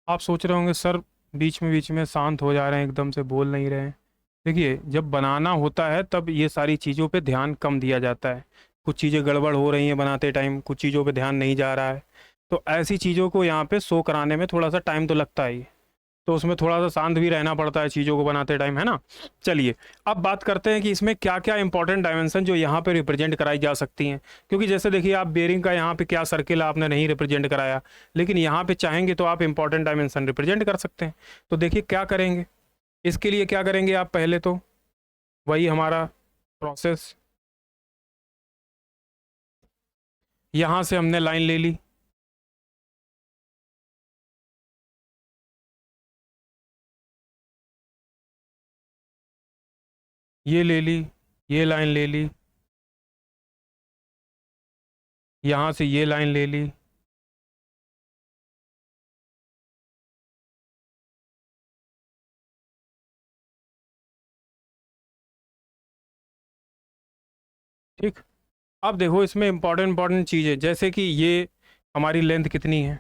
आप सोच रहे होंगे सर बीच में शांत हो जा रहे हैं, एकदम से बोल नहीं रहे हैं। देखिए, जब बनाना होता है तब ये सारी चीज़ों पे ध्यान कम दिया जाता है, कुछ चीज़ें गड़बड़ हो रही हैं बनाते टाइम, कुछ चीज़ों पे ध्यान नहीं जा रहा है, तो ऐसी चीज़ों को यहाँ पे शो कराने में थोड़ा सा टाइम तो लगता ही है, तो उसमें थोड़ा सा शांत भी रहना पड़ता है चीज़ों को बनाते टाइम, है ना। चलिए, अब बात करते हैं कि इसमें क्या क्या इंपॉर्टेंट डायमेंशन जो यहाँ पे रिप्रेजेंट कराई जा सकती हैं, क्योंकि जैसे देखिए आप बेरिंग का यहाँ पे क्या सर्किल आपने नहीं रिप्रेजेंट कराया, लेकिन यहाँ पे चाहेंगे तो आप इंपॉर्टेंट डायमेंशन रिप्रेजेंट कर सकते हैं। तो देखिए क्या करेंगे, इसके लिए क्या करेंगे आप, पहले तो वही हमारा प्रोसेस, यहाँ से हमने लाइन ले ली, ये ले ली, ये लाइन ले ली, यहाँ से ये लाइन ले ली, ठीक। अब देखो इसमें इंपॉर्टेंट चीज़ है, जैसे कि ये हमारी लेंथ कितनी है,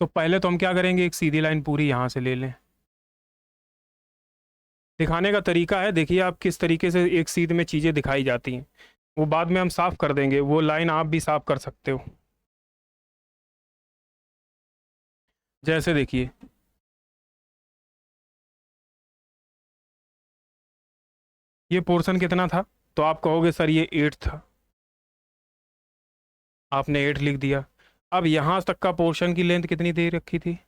तो पहले तो हम क्या करेंगे, एक सीधी लाइन पूरी यहाँ से ले लें। दिखाने का तरीका है, देखिए आप किस तरीके से एक सीध में चीज़ें दिखाई जाती हैं, वो बाद में हम साफ कर देंगे, वो लाइन आप भी साफ कर सकते हो। जैसे देखिए, ये पोर्शन कितना था, तो आप कहोगे सर ये 8 था, आपने 8 लिख दिया। अब यहाँ तक का पोर्शन की लेंथ कितनी दे रखी थी,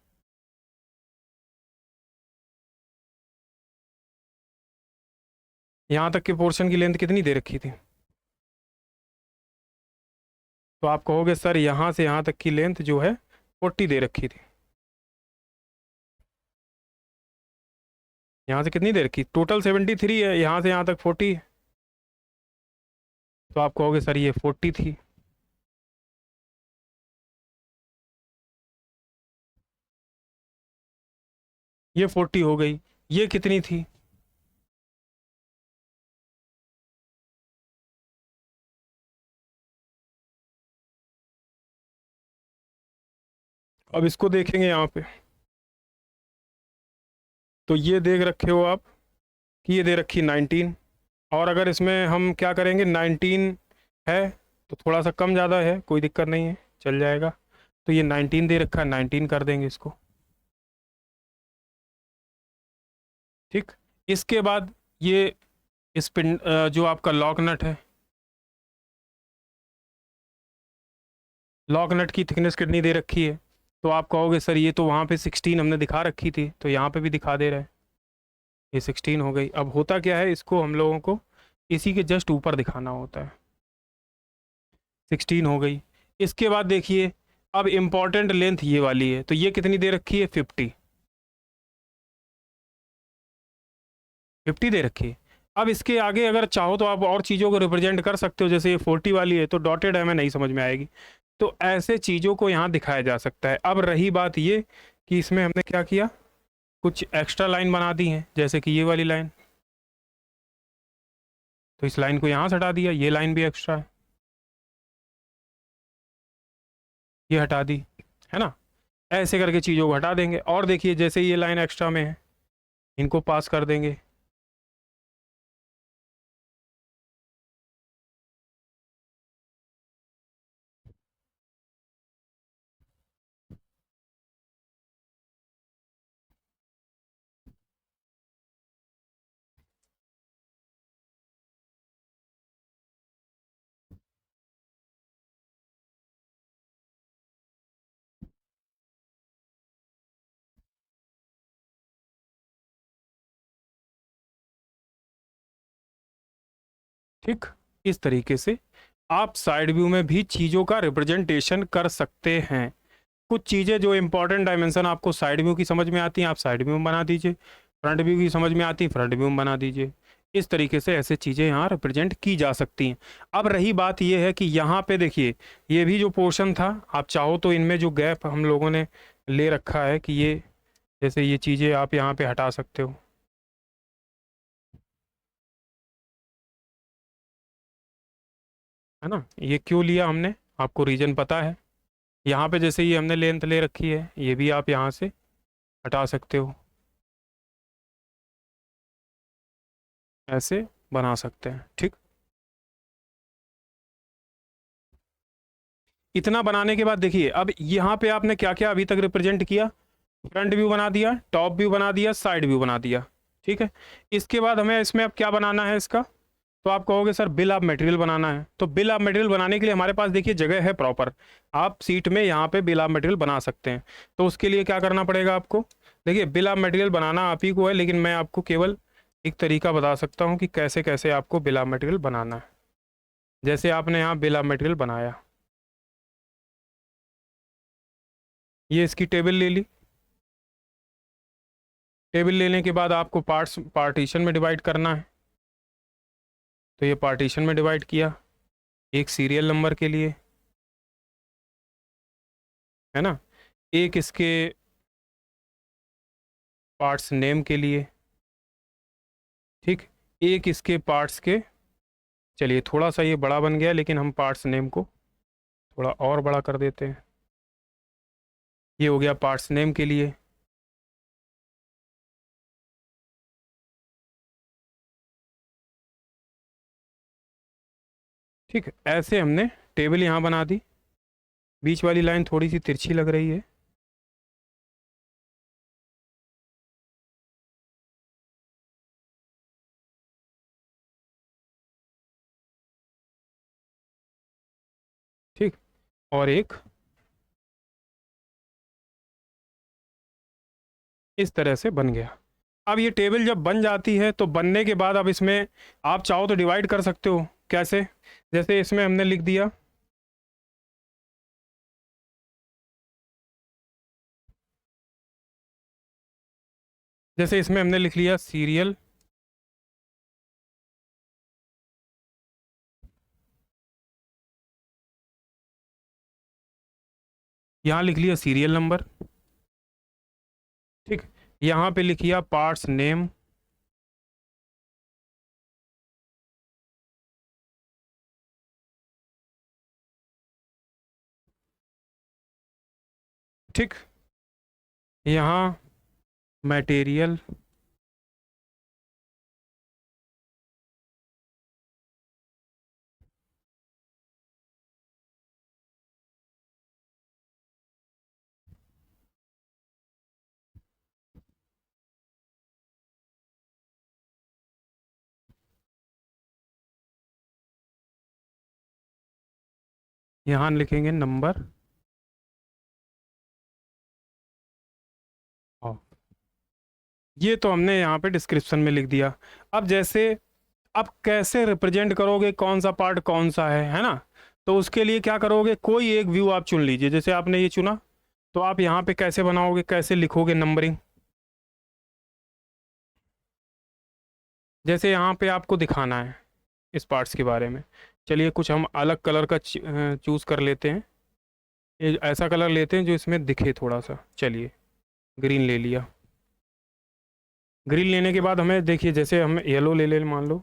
यहाँ तक के पोर्शन की लेंथ कितनी दे रखी थी, तो आप कहोगे सर यहाँ से यहाँ तक की लेंथ जो है 40 दे रखी थी। यहाँ से कितनी दे रखी, टोटल 73 है, यहाँ से यहाँ तक 40 है, तो आप कहोगे सर ये 40 थी। ये 40 हो गई, ये कितनी थी, अब इसको देखेंगे यहाँ पे, तो ये देख रखे हो आप कि ये दे रखी 19, और अगर इसमें हम क्या करेंगे, 19 है तो थोड़ा सा कम ज़्यादा है, कोई दिक्कत नहीं है, चल जाएगा, तो ये 19 दे रखा है, 19 कर देंगे इसको, ठीक। इसके बाद ये इस पिन जो आपका लॉक नट है, लॉक नट की थिकनेस कितनी दे रखी है, तो आप कहोगे सर ये तो वहाँ पे 16 हमने दिखा रखी थी, तो यहाँ पे भी दिखा दे रहा है, ये 16 हो गई। अब होता क्या है, इसको हम लोगों को इसी के जस्ट ऊपर दिखाना होता है। 16 हो गई। इसके बाद देखिए, अब इम्पॉर्टेंट लेंथ ये वाली है, तो ये कितनी दे रखी है, 50। 50 दे रखी है। अब इसके आगे अगर चाहो तो आप और चीज़ों को रिप्रेजेंट कर सकते हो, जैसे ये 40 वाली है तो डॉटेड है, में नहीं समझ में आएगी। तो ऐसे चीज़ों को यहाँ दिखाया जा सकता है। अब रही बात ये कि इसमें हमने क्या किया, कुछ एक्स्ट्रा लाइन बना दी हैं, जैसे कि ये वाली लाइन। तो इस लाइन को यहाँ से हटा दिया, ये लाइन भी एक्स्ट्रा है, ये हटा दी, है ना। ऐसे करके चीज़ों को हटा देंगे। और देखिए, जैसे ये लाइन एक्स्ट्रा में है, इनको पास कर देंगे। ठीक, इस तरीके से आप साइड व्यू में भी चीज़ों का रिप्रेजेंटेशन कर सकते हैं। कुछ चीज़ें जो इंपॉर्टेंट डायमेंशन आपको साइड व्यू की समझ में आती हैं, आप साइड व्यू में बना दीजिए। फ्रंट व्यू की समझ में आती है, फ्रंट व्यू में बना दीजिए। इस तरीके से ऐसे चीज़ें यहाँ रिप्रेजेंट की जा सकती हैं। अब रही बात ये है कि यहाँ पे देखिए, ये भी जो पोर्शन था, आप चाहो तो इनमें जो गैप हम लोगों ने ले रखा है कि ये, जैसे ये चीज़ें आप यहाँ पे हटा सकते हो, है ना। ये क्यों लिया हमने, आपको रीज़न पता है। यहाँ पे जैसे ये हमने लेंथ ले रखी है, ये भी आप यहाँ से हटा सकते हो, ऐसे बना सकते हैं। ठीक, इतना बनाने के बाद देखिए, अब यहाँ पे आपने क्या क्या अभी तक रिप्रेजेंट किया, फ्रंट व्यू बना दिया, टॉप व्यू बना दिया, साइड व्यू बना दिया। ठीक है, इसके बाद हमें इसमें अब क्या बनाना है इसका, तो आप कहोगे सर बिल ऑफ मटेरियल बनाना है। तो बिल ऑफ मटेरियल बनाने के लिए हमारे पास देखिए जगह है प्रॉपर, आप सीट में यहाँ पे बिल ऑफ मटेरियल बना सकते हैं। तो उसके लिए क्या करना पड़ेगा आपको, देखिए बिल ऑफ मटेरियल बनाना आप ही को है, लेकिन मैं आपको केवल एक तरीका बता सकता हूँ कि कैसे कैसे आपको बिल ऑफ मटेरियल बनाना है। जैसे आपने यहाँ बिल ऑफ मटेरियल बनाया, ये इसकी टेबल ले ली। टेबल लेने के बाद आपको पार्ट्स पार्टीशन में डिवाइड करना है। तो ये पार्टीशन में डिवाइड किया, एक सीरियल नंबर के लिए, है ना, एक इसके पार्ट्स नेम के लिए। ठीक, एक इसके पार्ट्स के, चलिए थोड़ा सा ये बड़ा बन गया, लेकिन हम पार्ट्स नेम को थोड़ा और बड़ा कर देते हैं। ये हो गया पार्ट्स नेम के लिए। ठीक है, ऐसे हमने टेबल यहाँ बना दी। बीच वाली लाइन थोड़ी सी तिरछी लग रही है। ठीक, और एक इस तरह से बन गया। अब ये टेबल जब बन जाती है, तो बनने के बाद अब इसमें आप चाहो तो डिवाइड कर सकते हो। कैसे, जैसे इसमें हमने लिख दिया, जैसे इसमें हमने लिख लिया सीरियल, यहाँ लिख लिया सीरियल नंबर। ठीक, यहाँ पे लिखिया पार्ट्स नेम। ठीक, यहाँ मटेरियल, यहाँ लिखेंगे नंबर ऑफ। ये तो हमने यहाँ पे डिस्क्रिप्शन में लिख दिया। अब जैसे अब कैसे रिप्रेजेंट करोगे कौन सा पार्ट कौन सा है ना? तो उसके लिए क्या करोगे, कोई एक व्यू आप चुन लीजिए। जैसे आपने ये चुना, तो आप यहाँ पे कैसे बनाओगे, कैसे लिखोगे नंबरिंग? जैसे यहाँ पे आपको दिखाना है इस पार्ट्स के बारे में, चलिए कुछ हम अलग कलर का चूज़ कर लेते हैं। ये ऐसा कलर लेते हैं जो इसमें दिखे थोड़ा सा। चलिए ग्रीन ले लिया। ग्रीन लेने के बाद हमें देखिए, जैसे हम येलो ले ले, मान लो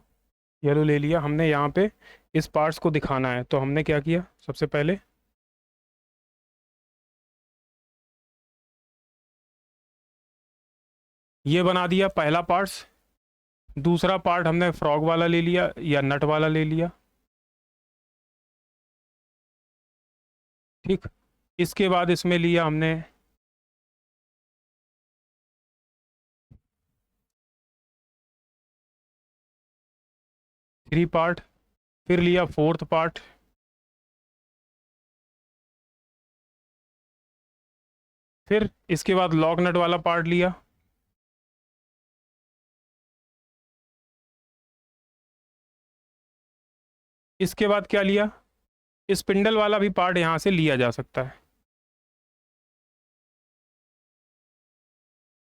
येलो ले लिया हमने। यहाँ पे इस पार्ट्स को दिखाना है, तो हमने क्या किया, सबसे पहले ये बना दिया पहला पार्ट्स। दूसरा पार्ट हमने फ्रॉग वाला ले लिया या नट वाला ले लिया। ठीक, इसके बाद इसमें लिया हमने थ्री पार्ट, फिर लिया फोर्थ पार्ट, फिर इसके बाद लॉक नट वाला पार्ट लिया। इसके बाद क्या लिया, स्पिंडल वाला भी पार्ट यहाँ से लिया जा सकता है।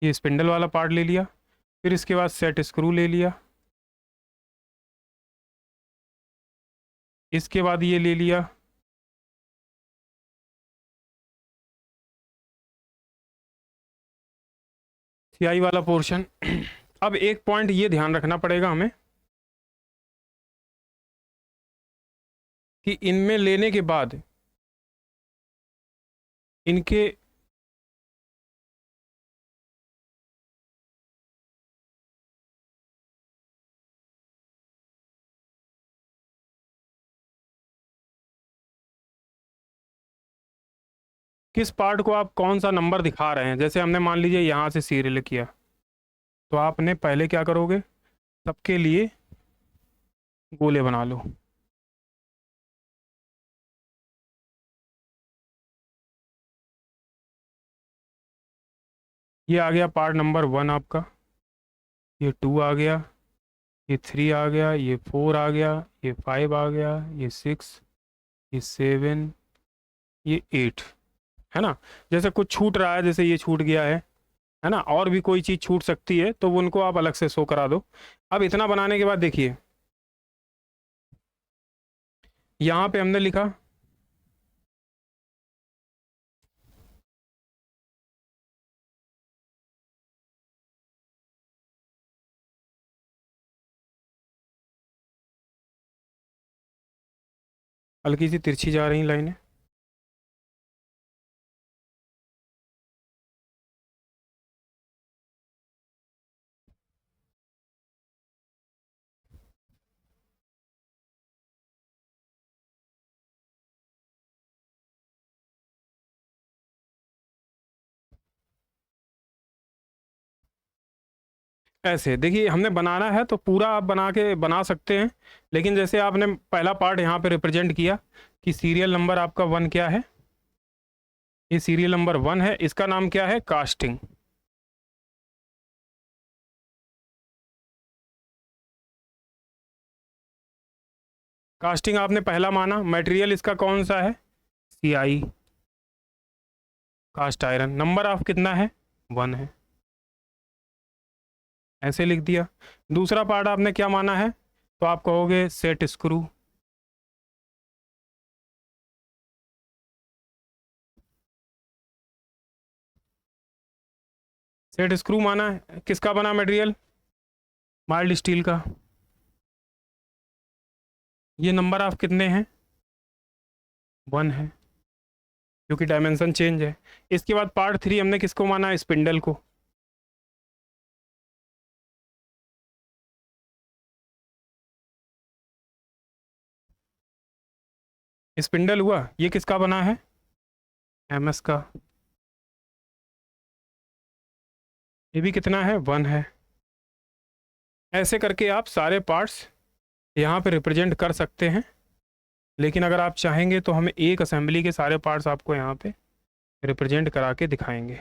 ये स्पिंडल वाला पार्ट ले लिया। फिर इसके बाद सेट स्क्रू ले लिया। इसके बाद ये ले लिया सियाई वाला पोर्शन। अब एक पॉइंट ये ध्यान रखना पड़ेगा हमें कि इनमें लेने के बाद इनके किस पार्ट को आप कौन सा नंबर दिखा रहे हैं। जैसे हमने मान लीजिए यहाँ से सीरियल किया, तो आपने पहले क्या करोगे, सबके लिए गोले बना लो। ये आ गया पार्ट नंबर 1 आपका, ये 2 आ गया, ये 3 आ गया, ये 4 आ गया, ये 5 आ गया, ये 6, ये 7, ये 8, है ना? जैसे कुछ छूट रहा है, जैसे ये छूट गया है ना? और भी कोई चीज़ छूट सकती है, तो वो उनको आप अलग से शो करा दो। अब इतना बनाने के बाद देखिए, यहाँ पे हमने लिखा हल्की सी तिरछी जा रही लाइनें। ऐसे देखिए, हमने बनाना है तो पूरा आप बना के बना सकते हैं। लेकिन जैसे आपने पहला पार्ट यहाँ पे रिप्रेजेंट किया कि सीरियल नंबर आपका 1 क्या है, ये सीरियल नंबर 1 है, इसका नाम क्या है, कास्टिंग। कास्टिंग आपने पहला माना। मटेरियल इसका कौन सा है, CI, cast iron. Number of कितना है, 1 है, ऐसे लिख दिया। दूसरा पार्ट आपने क्या माना है, तो आप कहोगे सेट स्क्रू। सेट स्क्रू माना है, किसका बना मटेरियल, माइल्ड स्टील का। ये नंबर ऑफ कितने हैं, 1 है, क्योंकि डायमेंशन चेंज है। इसके बाद पार्ट 3 हमने किसको माना, स्पिंडल को। स्पिंडल हुआ, ये किसका बना है, MS का। ये भी कितना है, 1 है। ऐसे करके आप सारे पार्ट्स यहाँ पे रिप्रेजेंट कर सकते हैं। लेकिन अगर आप चाहेंगे तो हम एक असेंबली के सारे पार्ट्स आपको यहाँ पे रिप्रेजेंट करा के दिखाएंगे।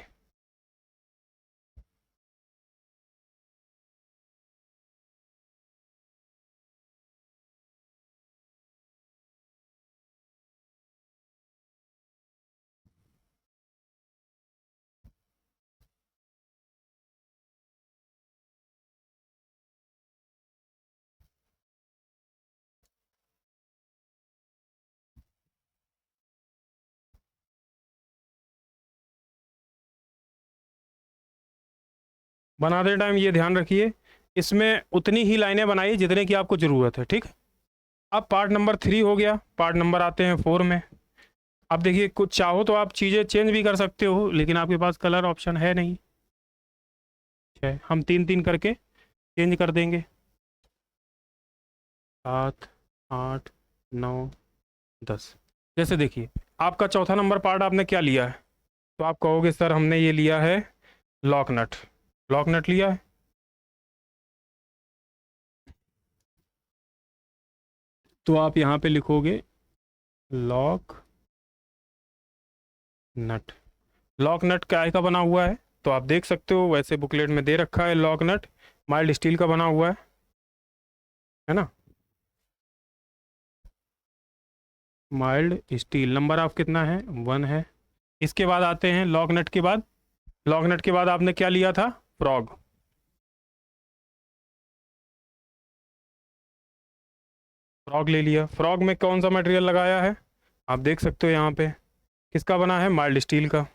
बनाते टाइम ये ध्यान रखिए, इसमें उतनी ही लाइनें बनाइए जितने की आपको ज़रूरत है, ठीक। अब पार्ट नंबर 3 हो गया, पार्ट नंबर आते हैं 4 में। अब देखिए, कुछ चाहो तो आप चीज़ें चेंज भी कर सकते हो, लेकिन आपके पास कलर ऑप्शन है नहीं, है। हम 3-3 करके चेंज कर देंगे। 7, 8, 9, 10। जैसे देखिए, आपका चौथा नंबर पार्ट आपने क्या लिया है, तो आप कहोगे सर हमने ये लिया है लॉक नट। लॉक नट लिया है, तो आप यहाँ पे लिखोगे लॉक नट। लॉक नट काय का बना हुआ है, तो आप देख सकते हो, वैसे बुकलेट में दे रखा है लॉक नट माइल्ड स्टील का बना हुआ है ना। माइल्ड स्टील, नंबर ऑफ कितना है, 1 है। इसके बाद आते हैं लॉक नट के बाद, लॉक नट के बाद आपने क्या लिया था, फ्रॉग। फ्रॉग ले लिया। फ्रॉग में कौन सा मटेरियल लगाया है, आप देख सकते हो यहाँ पे, किसका बना है, माइल्ड स्टील का।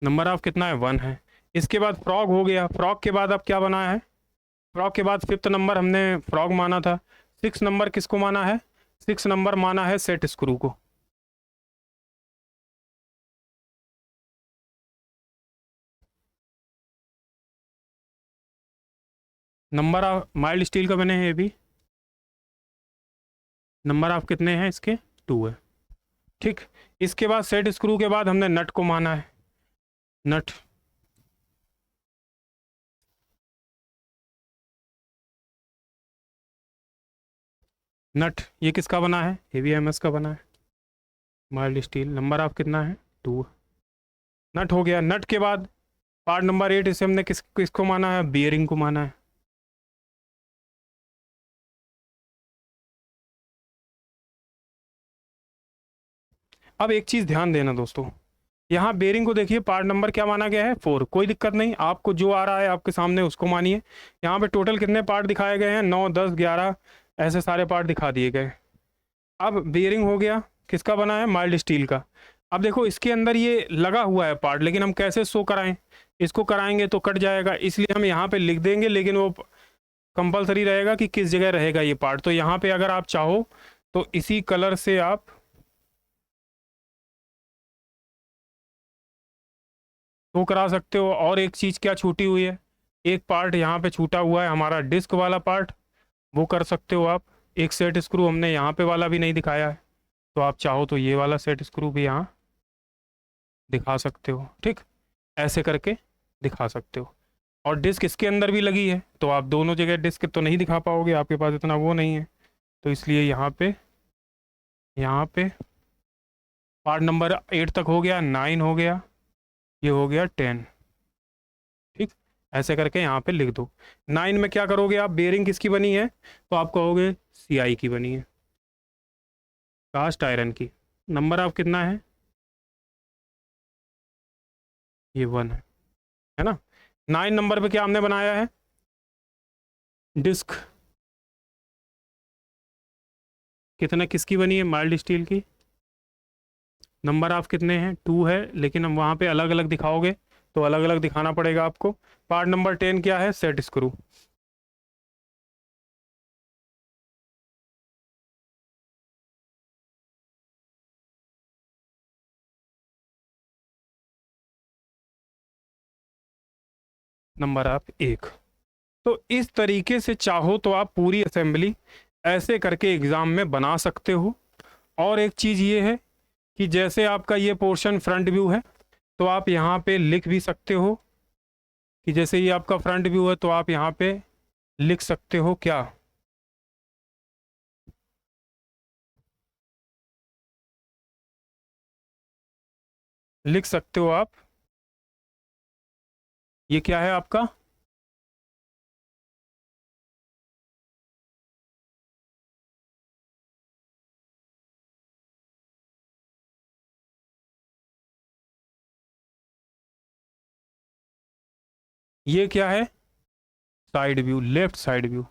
नंबर ऑफ कितना है, 1 है। इसके बाद फ्रॉग हो गया। फ्रॉग के बाद अब क्या बना है, फ्रॉग के बाद 5th नंबर हमने फ्रॉग माना था। 6 नंबर किसको माना है, 6 नंबर माना है सेट स्क्रू को। नंबर ऑफ माइल्ड स्टील का बने हैं ये भी, नंबर ऑफ कितने हैं इसके, 2 है, ठीक। इसके बाद सेट स्क्रू के बाद हमने नट को माना है, नट। नट ये किसका बना है, एवीएमएस का बना है, माइल्ड स्टील। नंबर ऑफ कितना है, 2। नट हो गया। नट के बाद पार्ट नंबर 8, इसे हमने किसको माना है, बियरिंग को माना है। अब एक चीज़ ध्यान देना दोस्तों, यहाँ बेरिंग को देखिए, पार्ट नंबर क्या माना गया है, 4। कोई दिक्कत नहीं, आपको जो आ रहा है आपके सामने उसको मानिए। यहाँ पे टोटल कितने पार्ट दिखाए गए हैं, 9, 10, 11, ऐसे सारे पार्ट दिखा दिए गए। अब बेरिंग हो गया, किसका बना है, माइल्ड स्टील का। अब देखो इसके अंदर ये लगा हुआ है पार्ट, लेकिन हम कैसे शो कराएं, इसको कराएंगे तो कट जाएगा, इसलिए हम यहाँ पे लिख देंगे, लेकिन वो कंपलसरी रहेगा कि किस जगह रहेगा ये पार्ट। तो यहाँ पे अगर आप चाहो तो इसी कलर से आप शो करा सकते हो। और एक चीज़ क्या छूटी हुई है, एक पार्ट यहाँ पे छूटा हुआ है हमारा डिस्क वाला पार्ट, वो कर सकते हो आप। एक सेट स्क्रू हमने यहाँ पे वाला भी नहीं दिखाया है, तो आप चाहो तो ये वाला सेट स्क्रू भी यहाँ दिखा सकते हो, ठीक। ऐसे करके दिखा सकते हो। और डिस्क इसके अंदर भी लगी है, तो आप दोनों जगह डिस्क तो नहीं दिखा पाओगे, आपके पास इतना वो नहीं है, तो इसलिए यहाँ पे पार्ट नंबर 8 तक हो गया, 9 हो गया, ये हो गया 10, ठीक। ऐसे करके यहाँ पे लिख दो। 9 में क्या करोगे आप, बेरिंग किसकी बनी है, तो आप कहोगे सीआई की बनी है, कास्ट आयरन की। नंबर ऑफ कितना है, ये 1 है ना। 9 नंबर पे क्या हमने बनाया है, डिस्क। कितने किसकी बनी है, माइल्ड स्टील की। नंबर ऑफ कितने हैं, 2 है, लेकिन हम वहाँ पे अलग अलग दिखाओगे तो अलग अलग दिखाना पड़ेगा आपको। पार्ट नंबर 10 क्या है, सेट स्क्रू। Number of 1। तो इस तरीके से चाहो तो आप पूरी असेंबली ऐसे करके एग्ज़ाम में बना सकते हो। और एक चीज़ ये है कि जैसे आपका ये पोर्शन फ्रंट व्यू है, तो आप यहाँ पे लिख भी सकते हो कि जैसे ये आपका फ्रंट व्यू है, तो आप यहाँ पे लिख सकते हो क्या, लिख सकते हो आप, ये क्या है आपका, ये क्या है, side view, left side view.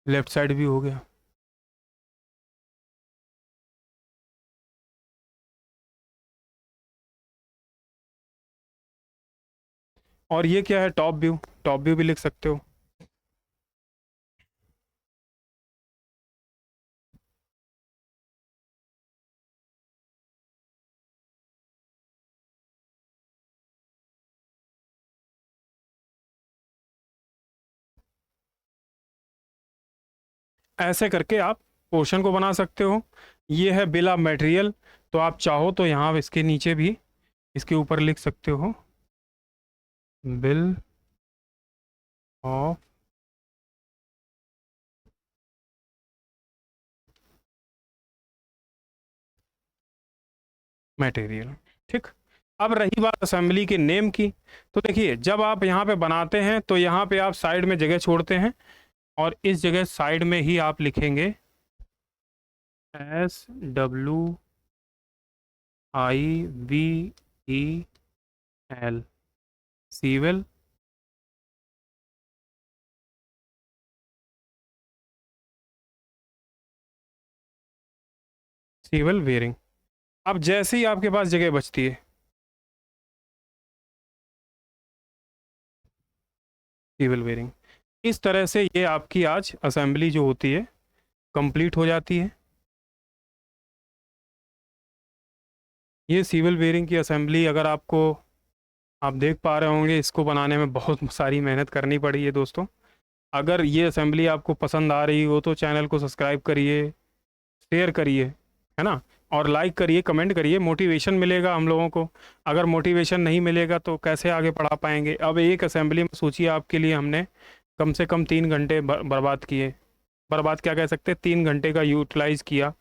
Left side भी हो गया। और ये क्या है, टॉप व्यू, टॉप व्यू भी लिख सकते हो। ऐसे करके आप पोर्शन को बना सकते हो। ये है बिल ऑफ मटेरियल, तो आप चाहो तो यहाँ इसके नीचे भी इसके ऊपर लिख सकते हो बिल ऑफ मटेरियल। ठीक। अब रही बात असेंबली के नेम की, तो देखिए जब आप यहाँ पे बनाते हैं तो यहाँ पे आप साइड में जगह छोड़ते हैं, और इस जगह साइड में ही आप लिखेंगे SWIVEL, सीवेल सीवल वेयरिंग। अब जैसे ही आपके पास जगह बचती है, सीवल वेयरिंग, इस तरह से ये आपकी आज असेंबली जो होती है कंप्लीट हो जाती है। ये सीवल वेयरिंग की असेंबली, अगर आपको, आप देख पा रहे होंगे इसको बनाने में बहुत सारी मेहनत करनी पड़ी है दोस्तों। अगर ये असेंबली आपको पसंद आ रही हो तो चैनल को सब्सक्राइब करिए, शेयर करिए, है ना, और लाइक करिए, कमेंट करिए, मोटिवेशन मिलेगा हम लोगों को। अगर मोटिवेशन नहीं मिलेगा तो कैसे आगे पढ़ा पाएंगे। अब एक असेंबली में सोचिए आपके लिए हमने कम से कम 3 घंटे बर्बाद किए, बर्बाद क्या कह सकते हैं, 3 घंटे का यूटिलाइज़ किया,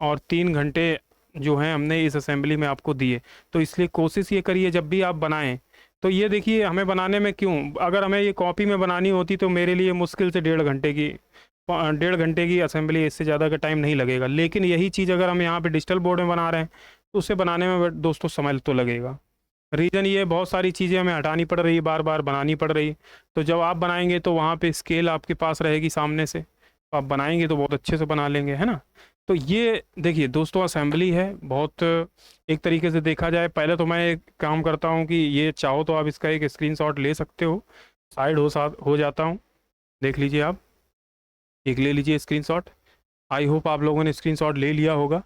और 3 घंटे जो हैं हमने इस असेंबली में आपको दिए। तो इसलिए कोशिश ये करिए जब भी आप बनाएं, तो ये देखिए हमें बनाने में क्यों, अगर हमें ये कॉपी में बनानी होती तो मेरे लिए मुश्किल से 1.5 घंटे की, 1.5 घंटे की असेंबली, इससे ज़्यादा का टाइम नहीं लगेगा। लेकिन यही चीज़ अगर हम यहाँ पे डिजिटल बोर्ड में बना रहे हैं तो उसे बनाने में दोस्तों समय तो लगेगा। रीज़न ये, बहुत सारी चीज़ें हमें हटानी पड़ रही, बार बार बनानी पड़ रही। तो जब आप बनाएंगे तो वहाँ पे स्केल आपके पास रहेगी सामने से, तो आप बनाएंगे तो बहुत अच्छे से बना लेंगे, है ना। तो ये देखिए दोस्तों असेंबली है बहुत, एक तरीके से देखा जाए, पहले तो मैं एक काम करता हूँ कि ये चाहो तो आप इसका एक स्क्रीनशॉट ले सकते हो, साइड हो साथ हो जाता हूँ, देख लीजिए आप, एक ले लीजिए स्क्रीनशॉट। आई होप आप लोगों ने स्क्रीनशॉट ले लिया होगा।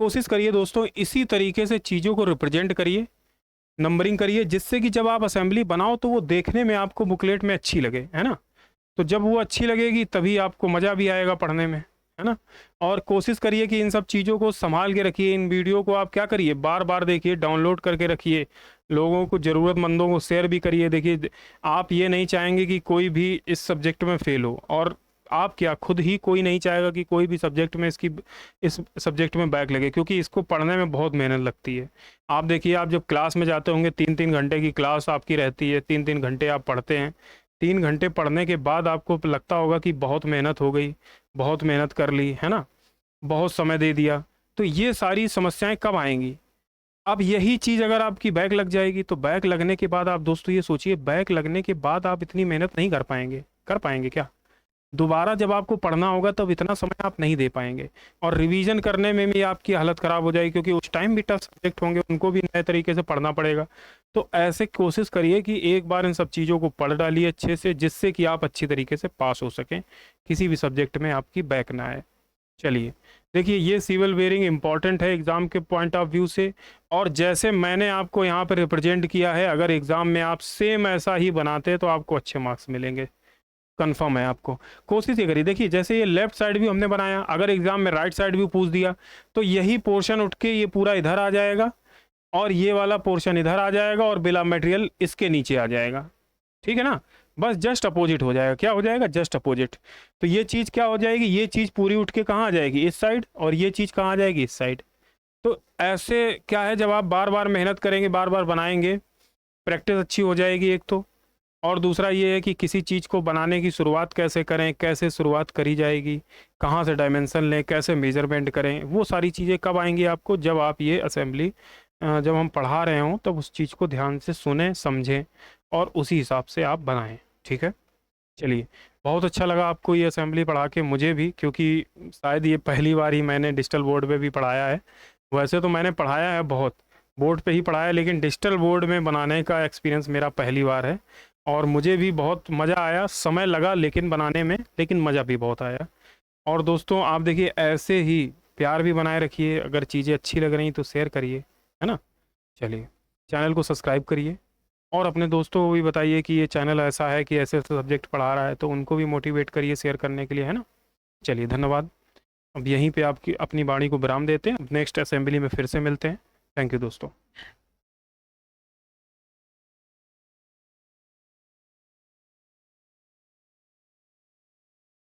कोशिश करिए दोस्तों इसी तरीके से चीज़ों को रिप्रेजेंट करिए, नंबरिंग करिए, जिससे कि जब आप असेंबली बनाओ तो वो देखने में आपको बुकलेट में अच्छी लगे, है ना। तो जब वो अच्छी लगेगी तभी आपको मज़ा भी आएगा पढ़ने में, है ना। और कोशिश करिए कि इन सब चीज़ों को संभाल के रखिए। इन वीडियो को आप क्या करिए, बार बार देखिए, डाउनलोड करके रखिए, लोगों को, ज़रूरतमंदों को शेयर भी करिए। देखिए आप ये नहीं चाहेंगे कि कोई भी इस सब्जेक्ट में फेल हो, और आप क्या, खुद ही कोई नहीं चाहेगा कि कोई भी सब्जेक्ट में इस सब्जेक्ट में बैक लगे, क्योंकि इसको पढ़ने में बहुत मेहनत लगती है। आप देखिए, आप जब क्लास में जाते होंगे, 3-3 घंटे की क्लास आपकी रहती है, 3-3 घंटे आप पढ़ते हैं। 3 घंटे पढ़ने के बाद आपको लगता होगा कि बहुत मेहनत हो गई, बहुत मेहनत कर ली, है ना, बहुत समय दे दिया। तो ये सारी समस्याएं कब आएंगी, अब यही चीज़ अगर आपकी बैक लग जाएगी, तो बैक लगने के बाद आप दोस्तों ये सोचिए, बैक लगने के बाद आप इतनी मेहनत नहीं कर पाएंगे क्या। दोबारा जब आपको पढ़ना होगा तब इतना समय आप नहीं दे पाएंगे, और रिवीजन करने में भी आपकी हालत ख़राब हो जाएगी, क्योंकि उस टाइम भी टफ सब्जेक्ट होंगे, उनको भी नए तरीके से पढ़ना पड़ेगा। तो ऐसे कोशिश करिए कि एक बार इन सब चीज़ों को पढ़ डालिए अच्छे से, जिससे कि आप अच्छी तरीके से पास हो सकें, किसी भी सब्जेक्ट में आपकी बैक ना आए। चलिए देखिए, ये सिविल वेयरिंग इंपॉर्टेंट है एग्ज़ाम के पॉइंट ऑफ व्यू से, और जैसे मैंने आपको यहाँ पर रिप्रेजेंट किया है, अगर एग्ज़ाम में आप सेम ऐसा ही बनाते तो आपको अच्छे मार्क्स मिलेंगे, कंफर्म है आपको। कोशिश ये करिए, देखिए जैसे ये लेफ्ट साइड व्यू हमने बनाया, अगर एग्जाम में राइट साइड व्यू पूछ दिया तो यही पोर्शन उठ के ये पूरा इधर आ जाएगा, और ये वाला पोर्शन इधर आ जाएगा, और बिल ऑफ मटेरियल इसके नीचे आ जाएगा, ठीक है ना। बस जस्ट अपोजिट हो जाएगा, क्या हो जाएगा, जस्ट अपोजिट। तो ये चीज़ क्या हो जाएगी, ये चीज़ पूरी उठ के कहाँ आ जाएगी, इस साइड, और ये चीज़ कहाँ आ जाएगी, इस साइड। तो ऐसे क्या है, जब आप बार बार मेहनत करेंगे, बार बार बनाएंगे, प्रैक्टिस अच्छी हो जाएगी एक तो, और दूसरा ये है कि किसी चीज़ को बनाने की शुरुआत कैसे करें, कैसे शुरुआत करी जाएगी, कहाँ से डायमेंशन लें, कैसे मेजरमेंट करें, वो सारी चीज़ें कब आएंगी आपको, जब आप ये असेंबली, जब हम पढ़ा रहे हों तब उस चीज़ को ध्यान से सुने, समझें, और उसी हिसाब से आप बनाएं, ठीक है। चलिए, बहुत अच्छा लगा आपको ये असेंबली पढ़ा के, मुझे भी, क्योंकि शायद ये पहली बार ही मैंने डिजिटल बोर्ड पे भी पढ़ाया है। वैसे तो मैंने पढ़ाया है बहुत, बोर्ड पे ही पढ़ाया है, लेकिन डिजिटल बोर्ड में बनाने का एक्सपीरियंस मेरा पहली बार है। और मुझे भी बहुत मज़ा आया, समय लगा लेकिन बनाने में, लेकिन मज़ा भी बहुत आया। और दोस्तों आप देखिए, ऐसे ही प्यार भी बनाए रखिए, अगर चीज़ें अच्छी लग रही तो शेयर करिए, है ना। चलिए, चैनल को सब्सक्राइब करिए और अपने दोस्तों को भी बताइए कि ये चैनल ऐसा है कि ऐसे ऐसे सब्जेक्ट पढ़ा रहा है, तो उनको भी मोटिवेट करिए शेयर करने के लिए, है ना। चलिए, धन्यवाद। अब यहीं पे आपकी अपनी वाणी को विराम देते हैं, नेक्स्ट असेंबली में फिर से मिलते हैं। थैंक यू दोस्तों।